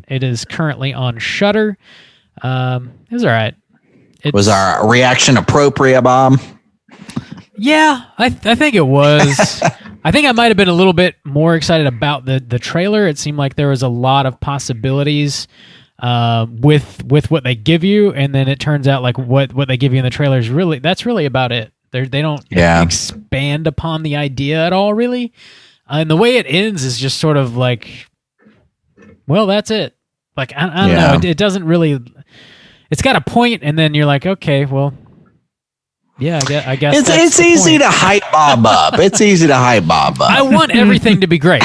Speaker 1: It is currently on Shudder. It was all right.
Speaker 4: Was our reaction appropriate, Bob?
Speaker 1: Yeah, I think it was. I think I might have been a little bit more excited about the trailer. It seemed like there was a lot of possibilities with what they give you, and then it turns out what they give you in the trailer is that's really about it. They don't expand upon the idea at all, really. And the way it ends is just sort of well, that's it. I don't know. It doesn't really. It's got a point, and then you're like, okay, well, yeah, I guess
Speaker 4: it's easy to hype Bob up.
Speaker 1: I want everything to be great.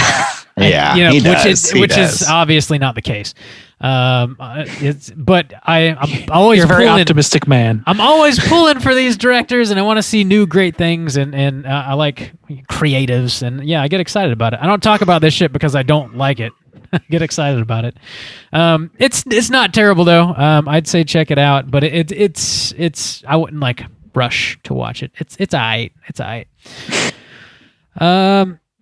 Speaker 4: He does.
Speaker 1: Which is obviously not the case. But I'm always
Speaker 3: You're a very optimistic man.
Speaker 1: I'm always pulling for these directors, and I want to see new great things, and I like creatives, and I get excited about it. I don't talk about this shit because I don't like it. I get excited about it. It's not terrible though. I'd say check it out, but it's I wouldn't rush to watch it. It's alright. It's alright.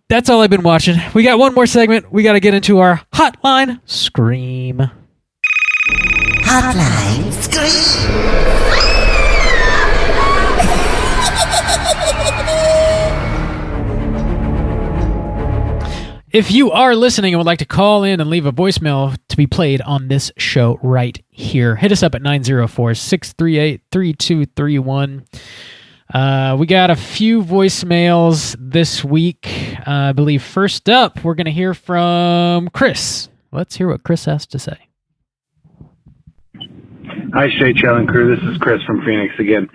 Speaker 1: That's all I've been watching. We got one more segment. We got to get into our Hotline Scream.
Speaker 5: Hotline Scream.
Speaker 1: If you are listening and would like to call in and leave a voicemail to be played on this show right here, hit us up at 904-638-3231. We got a few voicemails this week. I believe first up, we're going to hear from Chris. Let's hear what Chris has to say.
Speaker 7: Hi, Straight Chilling Crew. This is Chris from Phoenix again.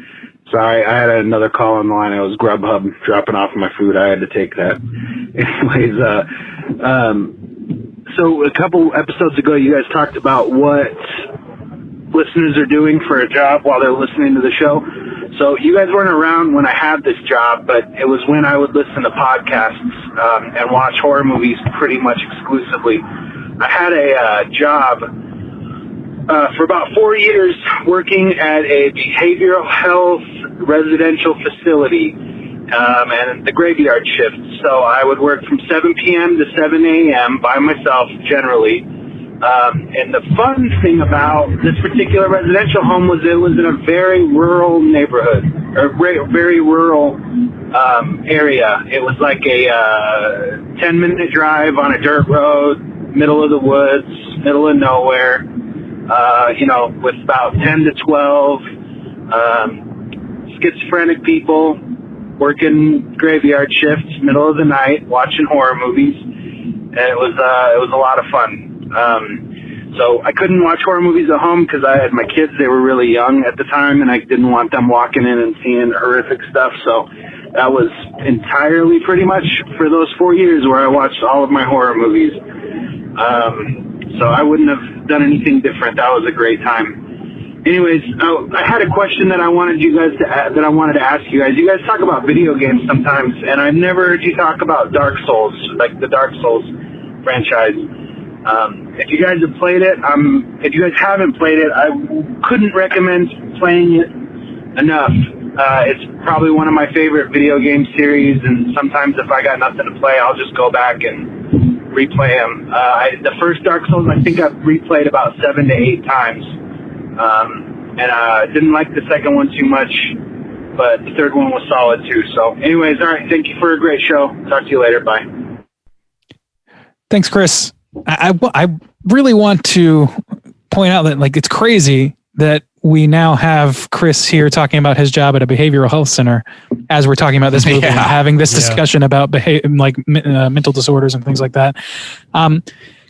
Speaker 7: Sorry, I had another call on the line. I was Grubhub dropping off my food. I had to take that. Anyways, so a couple episodes ago, you guys talked about what listeners are doing for a job while they're listening to the show. So you guys weren't around when I had this job, but it was when I would listen to podcasts and watch horror movies pretty much exclusively. I had a job for about 4 years working at a behavioral health residential facility. and the graveyard shift. So I would work from 7 p.m. to 7 a.m. by myself, generally. And the fun thing about this particular residential home was it was in a very rural neighborhood, or very rural area. It was like a 10-minute drive on a dirt road, middle of the woods, middle of nowhere, with about 10 to 12 schizophrenic people working graveyard shifts, middle of the night, watching horror movies. And it was a lot of fun. So I couldn't watch horror movies at home because I had my kids. They were really young at the time, and I didn't want them walking in and seeing horrific stuff. So that was entirely pretty much for those 4 years where I watched all of my horror movies. So I wouldn't have done anything different. That was a great time. Anyways, I had a question that I wanted to ask you guys. You guys talk about video games sometimes, and I've never heard you talk about Dark Souls, like the Dark Souls franchise. If you guys have played it, if you guys haven't played it, I couldn't recommend playing it enough. It's probably one of my favorite video game series, and sometimes if I got nothing to play, I'll just go back and replay them. The first Dark Souls, I think I've replayed about 7 to 8 times. And I didn't like the second one too much, but the third one was solid too. So anyways, all right, thank you for a great show. Talk to you later. Bye.
Speaker 3: Thanks, Chris. I really want to point out that it's crazy that we now have Chris here talking about his job at a behavioral health center as we're talking about this movie and having this discussion about mental disorders and things like that.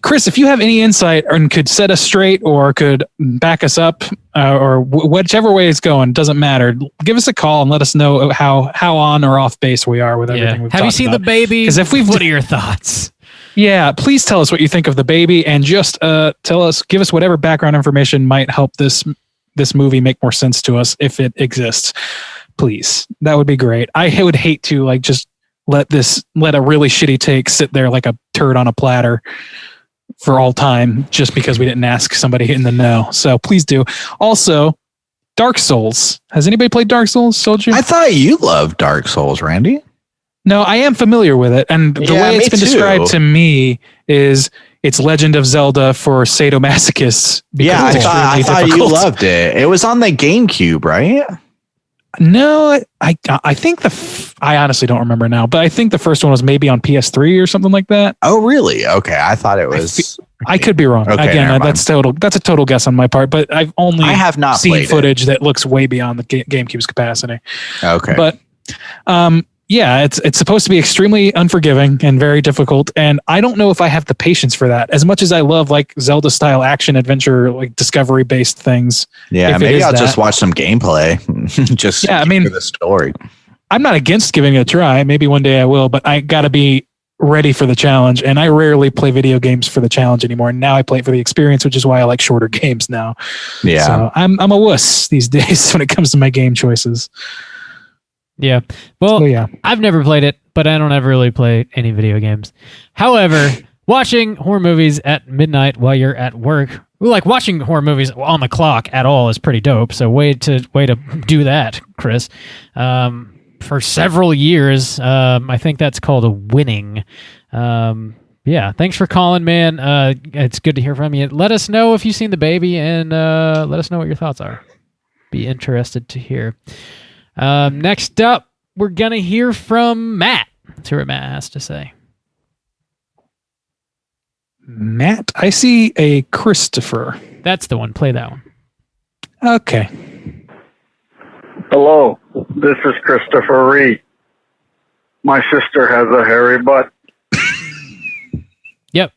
Speaker 3: Chris, if you have any insight and could set us straight or could back us up or whichever way it's going, doesn't matter. Give us a call and let us know how on or off base we are with everything we've talked about.
Speaker 1: Have you seen The Baby?
Speaker 3: Because what
Speaker 1: are your thoughts?
Speaker 3: Yeah, please tell us what you think of The Baby, and just give us whatever background information might help this movie make more sense to us if it exists. Please, that would be great. I would hate to just let a really shitty take sit there like a turd on a platter for all time just because we didn't ask somebody in the know. So please do. Also, Dark Souls. Has anybody played Dark Souls, Soldier?
Speaker 4: I thought you loved Dark Souls, Randy.
Speaker 3: No, I am familiar with it. And the way it's been described to me is it's Legend of Zelda for sadomasochists.
Speaker 4: Yeah, I thought you loved it. It was on the GameCube, right?
Speaker 3: No, I think I honestly don't remember now, but I think the first one was maybe on PS3 or something like that.
Speaker 4: Oh, really? Okay, I thought it was.
Speaker 3: I could be wrong.
Speaker 4: Okay,
Speaker 3: again, that's a total guess on my part, but I have not seen footage that looks way beyond the GameCube's capacity.
Speaker 4: Okay,
Speaker 3: but yeah, it's supposed to be extremely unforgiving and very difficult, and I don't know if I have the patience for that. As much as I love Zelda style action adventure, discovery based things.
Speaker 4: Yeah, maybe I'll just watch some gameplay. For the story. I'm
Speaker 3: not against giving it a try. Maybe one day I will, but I got to be ready for the challenge. And I rarely play video games for the challenge anymore. Now I play it for the experience, which is why I like shorter games now.
Speaker 4: Yeah,
Speaker 3: so I'm a wuss these days when it comes to my game choices.
Speaker 1: Yeah. Well, I've never played it, but I don't ever really play any video games. However, watching horror movies at midnight while you're at work, watching horror movies on the clock at all is pretty dope. So way to do that, Chris. For several years, I think that's called a winning. Yeah. Thanks for calling, man. It's good to hear from you. Let us know if you've seen The Baby, and let us know what your thoughts are. Be interested to hear. Next up, we're going to hear from Matt. Let's hear what Matt has to say.
Speaker 3: Matt, I see a Christopher.
Speaker 1: That's the one. Play that one.
Speaker 3: Okay.
Speaker 8: Hello, this is Christopher Reed. My sister has a hairy butt.
Speaker 1: Yep.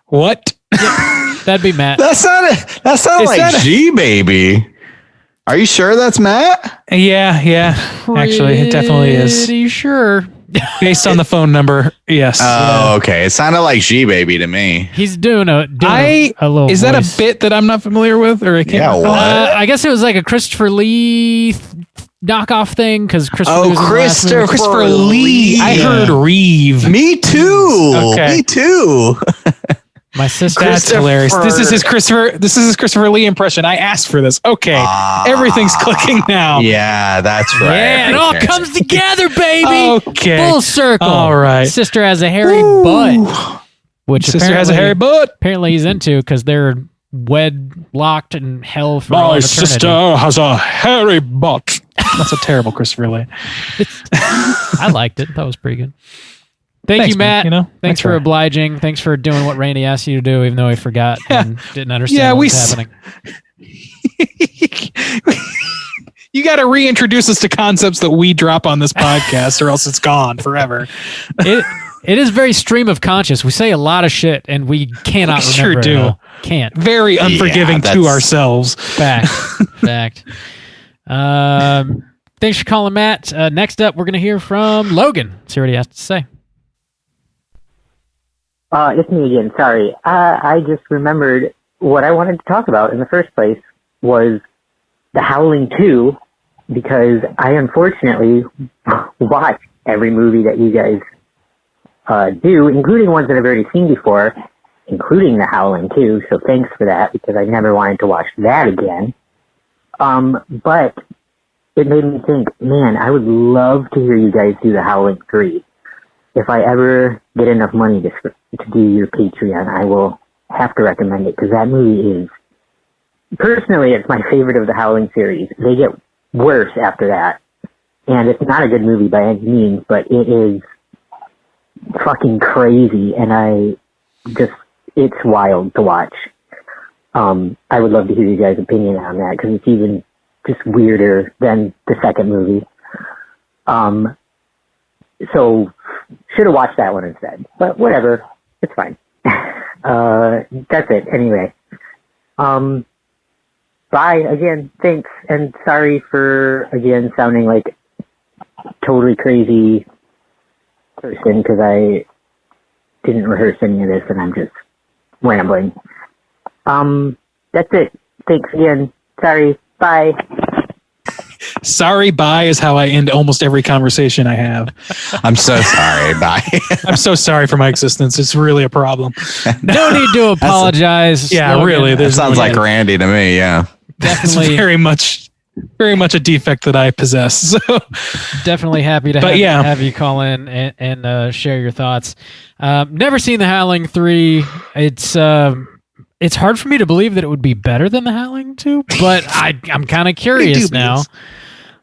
Speaker 3: What?
Speaker 1: Yep. That'd be Matt.
Speaker 4: That sounded like G-Baby. Are you sure that's Matt?
Speaker 3: Yeah. Actually, it definitely is.
Speaker 1: Pretty sure.
Speaker 3: Based on the phone number, yes.
Speaker 4: Oh, okay. It sounded like G-Baby to me.
Speaker 1: He's doing a little
Speaker 3: Is
Speaker 1: voice.
Speaker 3: that a bit that I'm not familiar with? Or I can't
Speaker 4: what?
Speaker 1: I guess it was like a Christopher Lee knockoff thing, because
Speaker 3: Christopher Lee. I heard Reeve.
Speaker 4: Me too.
Speaker 3: Okay.
Speaker 4: Me too.
Speaker 1: My sister.
Speaker 3: That's hilarious. This is his Christopher Lee impression. I asked for this. Okay, everything's clicking now.
Speaker 4: Yeah, that's right.
Speaker 1: Yeah, it all comes together, baby.
Speaker 3: Okay,
Speaker 1: full circle.
Speaker 3: All right.
Speaker 1: Sister has a hairy butt, which
Speaker 3: sister has a hairy butt.
Speaker 1: Apparently, he's into because they're locked in hell for all
Speaker 3: My
Speaker 1: of eternity.
Speaker 3: sister has a hairy butt. That's a terrible Christopher Lee.
Speaker 1: I liked it. That was pretty good. Thanks, you, Matt.
Speaker 3: Man,
Speaker 1: Thanks for obliging. Thanks for doing what Randy asked you to do, even though he forgot and didn't understand what was happening.
Speaker 3: You got to reintroduce us to concepts that we drop on this podcast, or else it's gone forever.
Speaker 1: It is very stream of conscious. We say a lot of shit, and we cannot remember.
Speaker 3: Sure do.
Speaker 1: It all. Can't.
Speaker 3: Very unforgiving to ourselves.
Speaker 1: Fact. Thanks for calling, Matt. Next up, we're going to hear from Logan. See what he has to say.
Speaker 9: It's me again. Sorry. I just remembered what I wanted to talk about in the first place was The Howling 2, because I unfortunately watch every movie that you guys do, including ones that I've already seen before, including The Howling 2. So thanks for that, because I never wanted to watch that again. But it made me think, man, I would love to hear you guys do The Howling 3. If I ever get enough money to do your Patreon, I will have to recommend it, because that movie is, personally, it's my favorite of the Howling series. They get worse after that. And it's not a good movie by any means, but it is fucking crazy, and it's wild to watch. I would love to hear you guys' opinion on that, because it's even just weirder than the second movie. So, should have watched that one instead. But whatever, it's fine. That's it, anyway. Bye, again, thanks, and sorry for, again, sounding like a totally crazy person, because I didn't rehearse any of this, and I'm just rambling. That's it. Thanks again. Sorry. Bye.
Speaker 3: Sorry, bye is how I end almost every conversation I have.
Speaker 4: I'm so sorry. Bye.
Speaker 3: I'm so sorry for my existence. It's really a problem.
Speaker 1: No need to apologize.
Speaker 3: Yeah, really.
Speaker 4: That sounds like Randy to me. Yeah.
Speaker 1: Definitely.
Speaker 3: It's very much a defect that I possess. So
Speaker 1: definitely happy to have you call in and share your thoughts. Never seen The Howling 3. It's hard for me to believe that it would be better than The Howling 2, but I'm kind of curious now.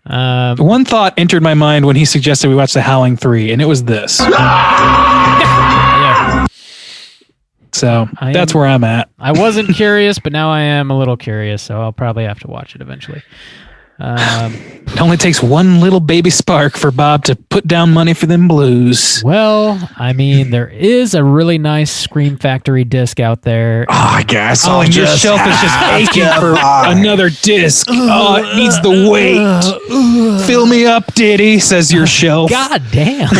Speaker 3: One thought entered my mind when he suggested we watch The Howling 3, and it was this.
Speaker 1: Yeah.
Speaker 3: So that's where I'm at.
Speaker 1: I wasn't curious, but now I am a little curious, so I'll probably have to watch it eventually.
Speaker 3: It only takes one little baby spark for Bob to put down money for them blues.
Speaker 1: Well, I mean, there is a really nice Scream Factory disc out there.
Speaker 4: Oh, I guess.
Speaker 3: And your shelf is just aching for another disc. Oh, it needs the weight. Fill me up, Diddy, says your shelf.
Speaker 1: God damn.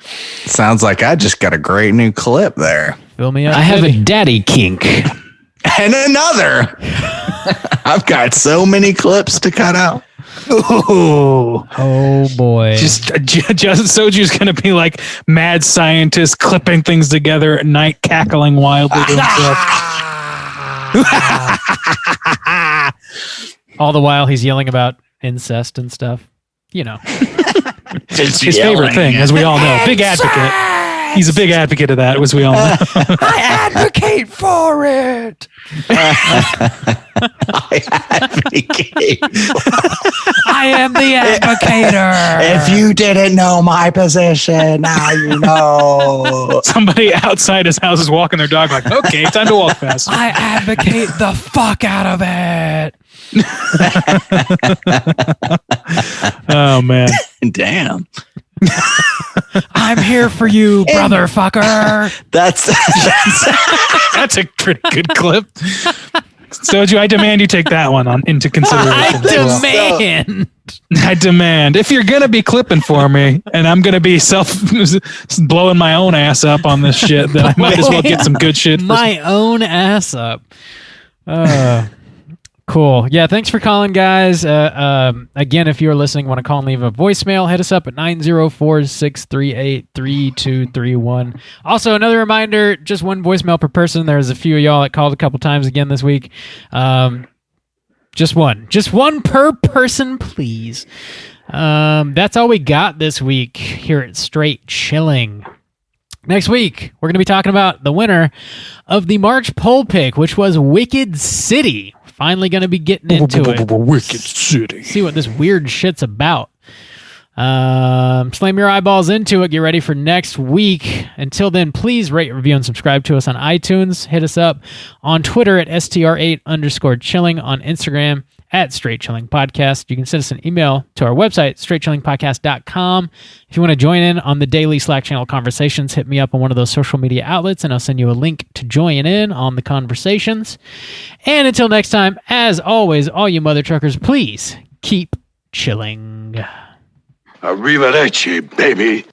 Speaker 4: Sounds like I just got a great new clip there.
Speaker 1: Fill me up.
Speaker 3: I have a daddy kink.
Speaker 4: And another. I've got so many clips to cut out.
Speaker 1: Oh boy.
Speaker 3: Just Soju's going to be like mad scientist clipping things together at night, cackling wildly to himself.
Speaker 1: All the while he's yelling about incest and stuff. You know.
Speaker 3: His favorite thing, as we all know. Big advocate. He's a big advocate of that, as we all know.
Speaker 1: I advocate for it.
Speaker 4: I advocate.
Speaker 1: I am the advocator.
Speaker 4: If you didn't know my position, now you know.
Speaker 3: Somebody outside his house is walking their dog like, okay, time to walk fast.
Speaker 1: I advocate the fuck out of it.
Speaker 3: Oh, man.
Speaker 4: Damn.
Speaker 1: I'm here for you, brother fucker.
Speaker 4: That's
Speaker 3: a pretty good clip. Soju, I demand you take that one into consideration. I demand. If you're going to be clipping for me and I'm going to be blowing my own ass up on this shit, then I might as well get some good shit.
Speaker 1: My own ass up. Cool. Yeah, thanks for calling, guys. Again, if you're listening, want to call and leave a voicemail, hit us up at 904-638-3231. Also, another reminder, just one voicemail per person. There's a few of y'all that called a couple times again this week. Just one per person, please. That's all we got this week here at Straight Chilling. Next week, we're going to be talking about the winner of the March poll pick, which was Wicked City. Finally going to be getting into it.
Speaker 3: Wicked City.
Speaker 1: See what this weird shit's about. Slam your eyeballs into it. Get ready for next week. Until then, please rate, review, and subscribe to us on iTunes. Hit us up on Twitter at str8_chilling, on Instagram at Straight Chilling Podcast. You can send us an email to our website, straightchillingpodcast.com. If you want to join in on the daily Slack channel conversations, hit me up on one of those social media outlets, and I'll send you a link to join in on the conversations. And until next time, as always, all you mother truckers, please keep chilling.
Speaker 6: Arrivederci, baby.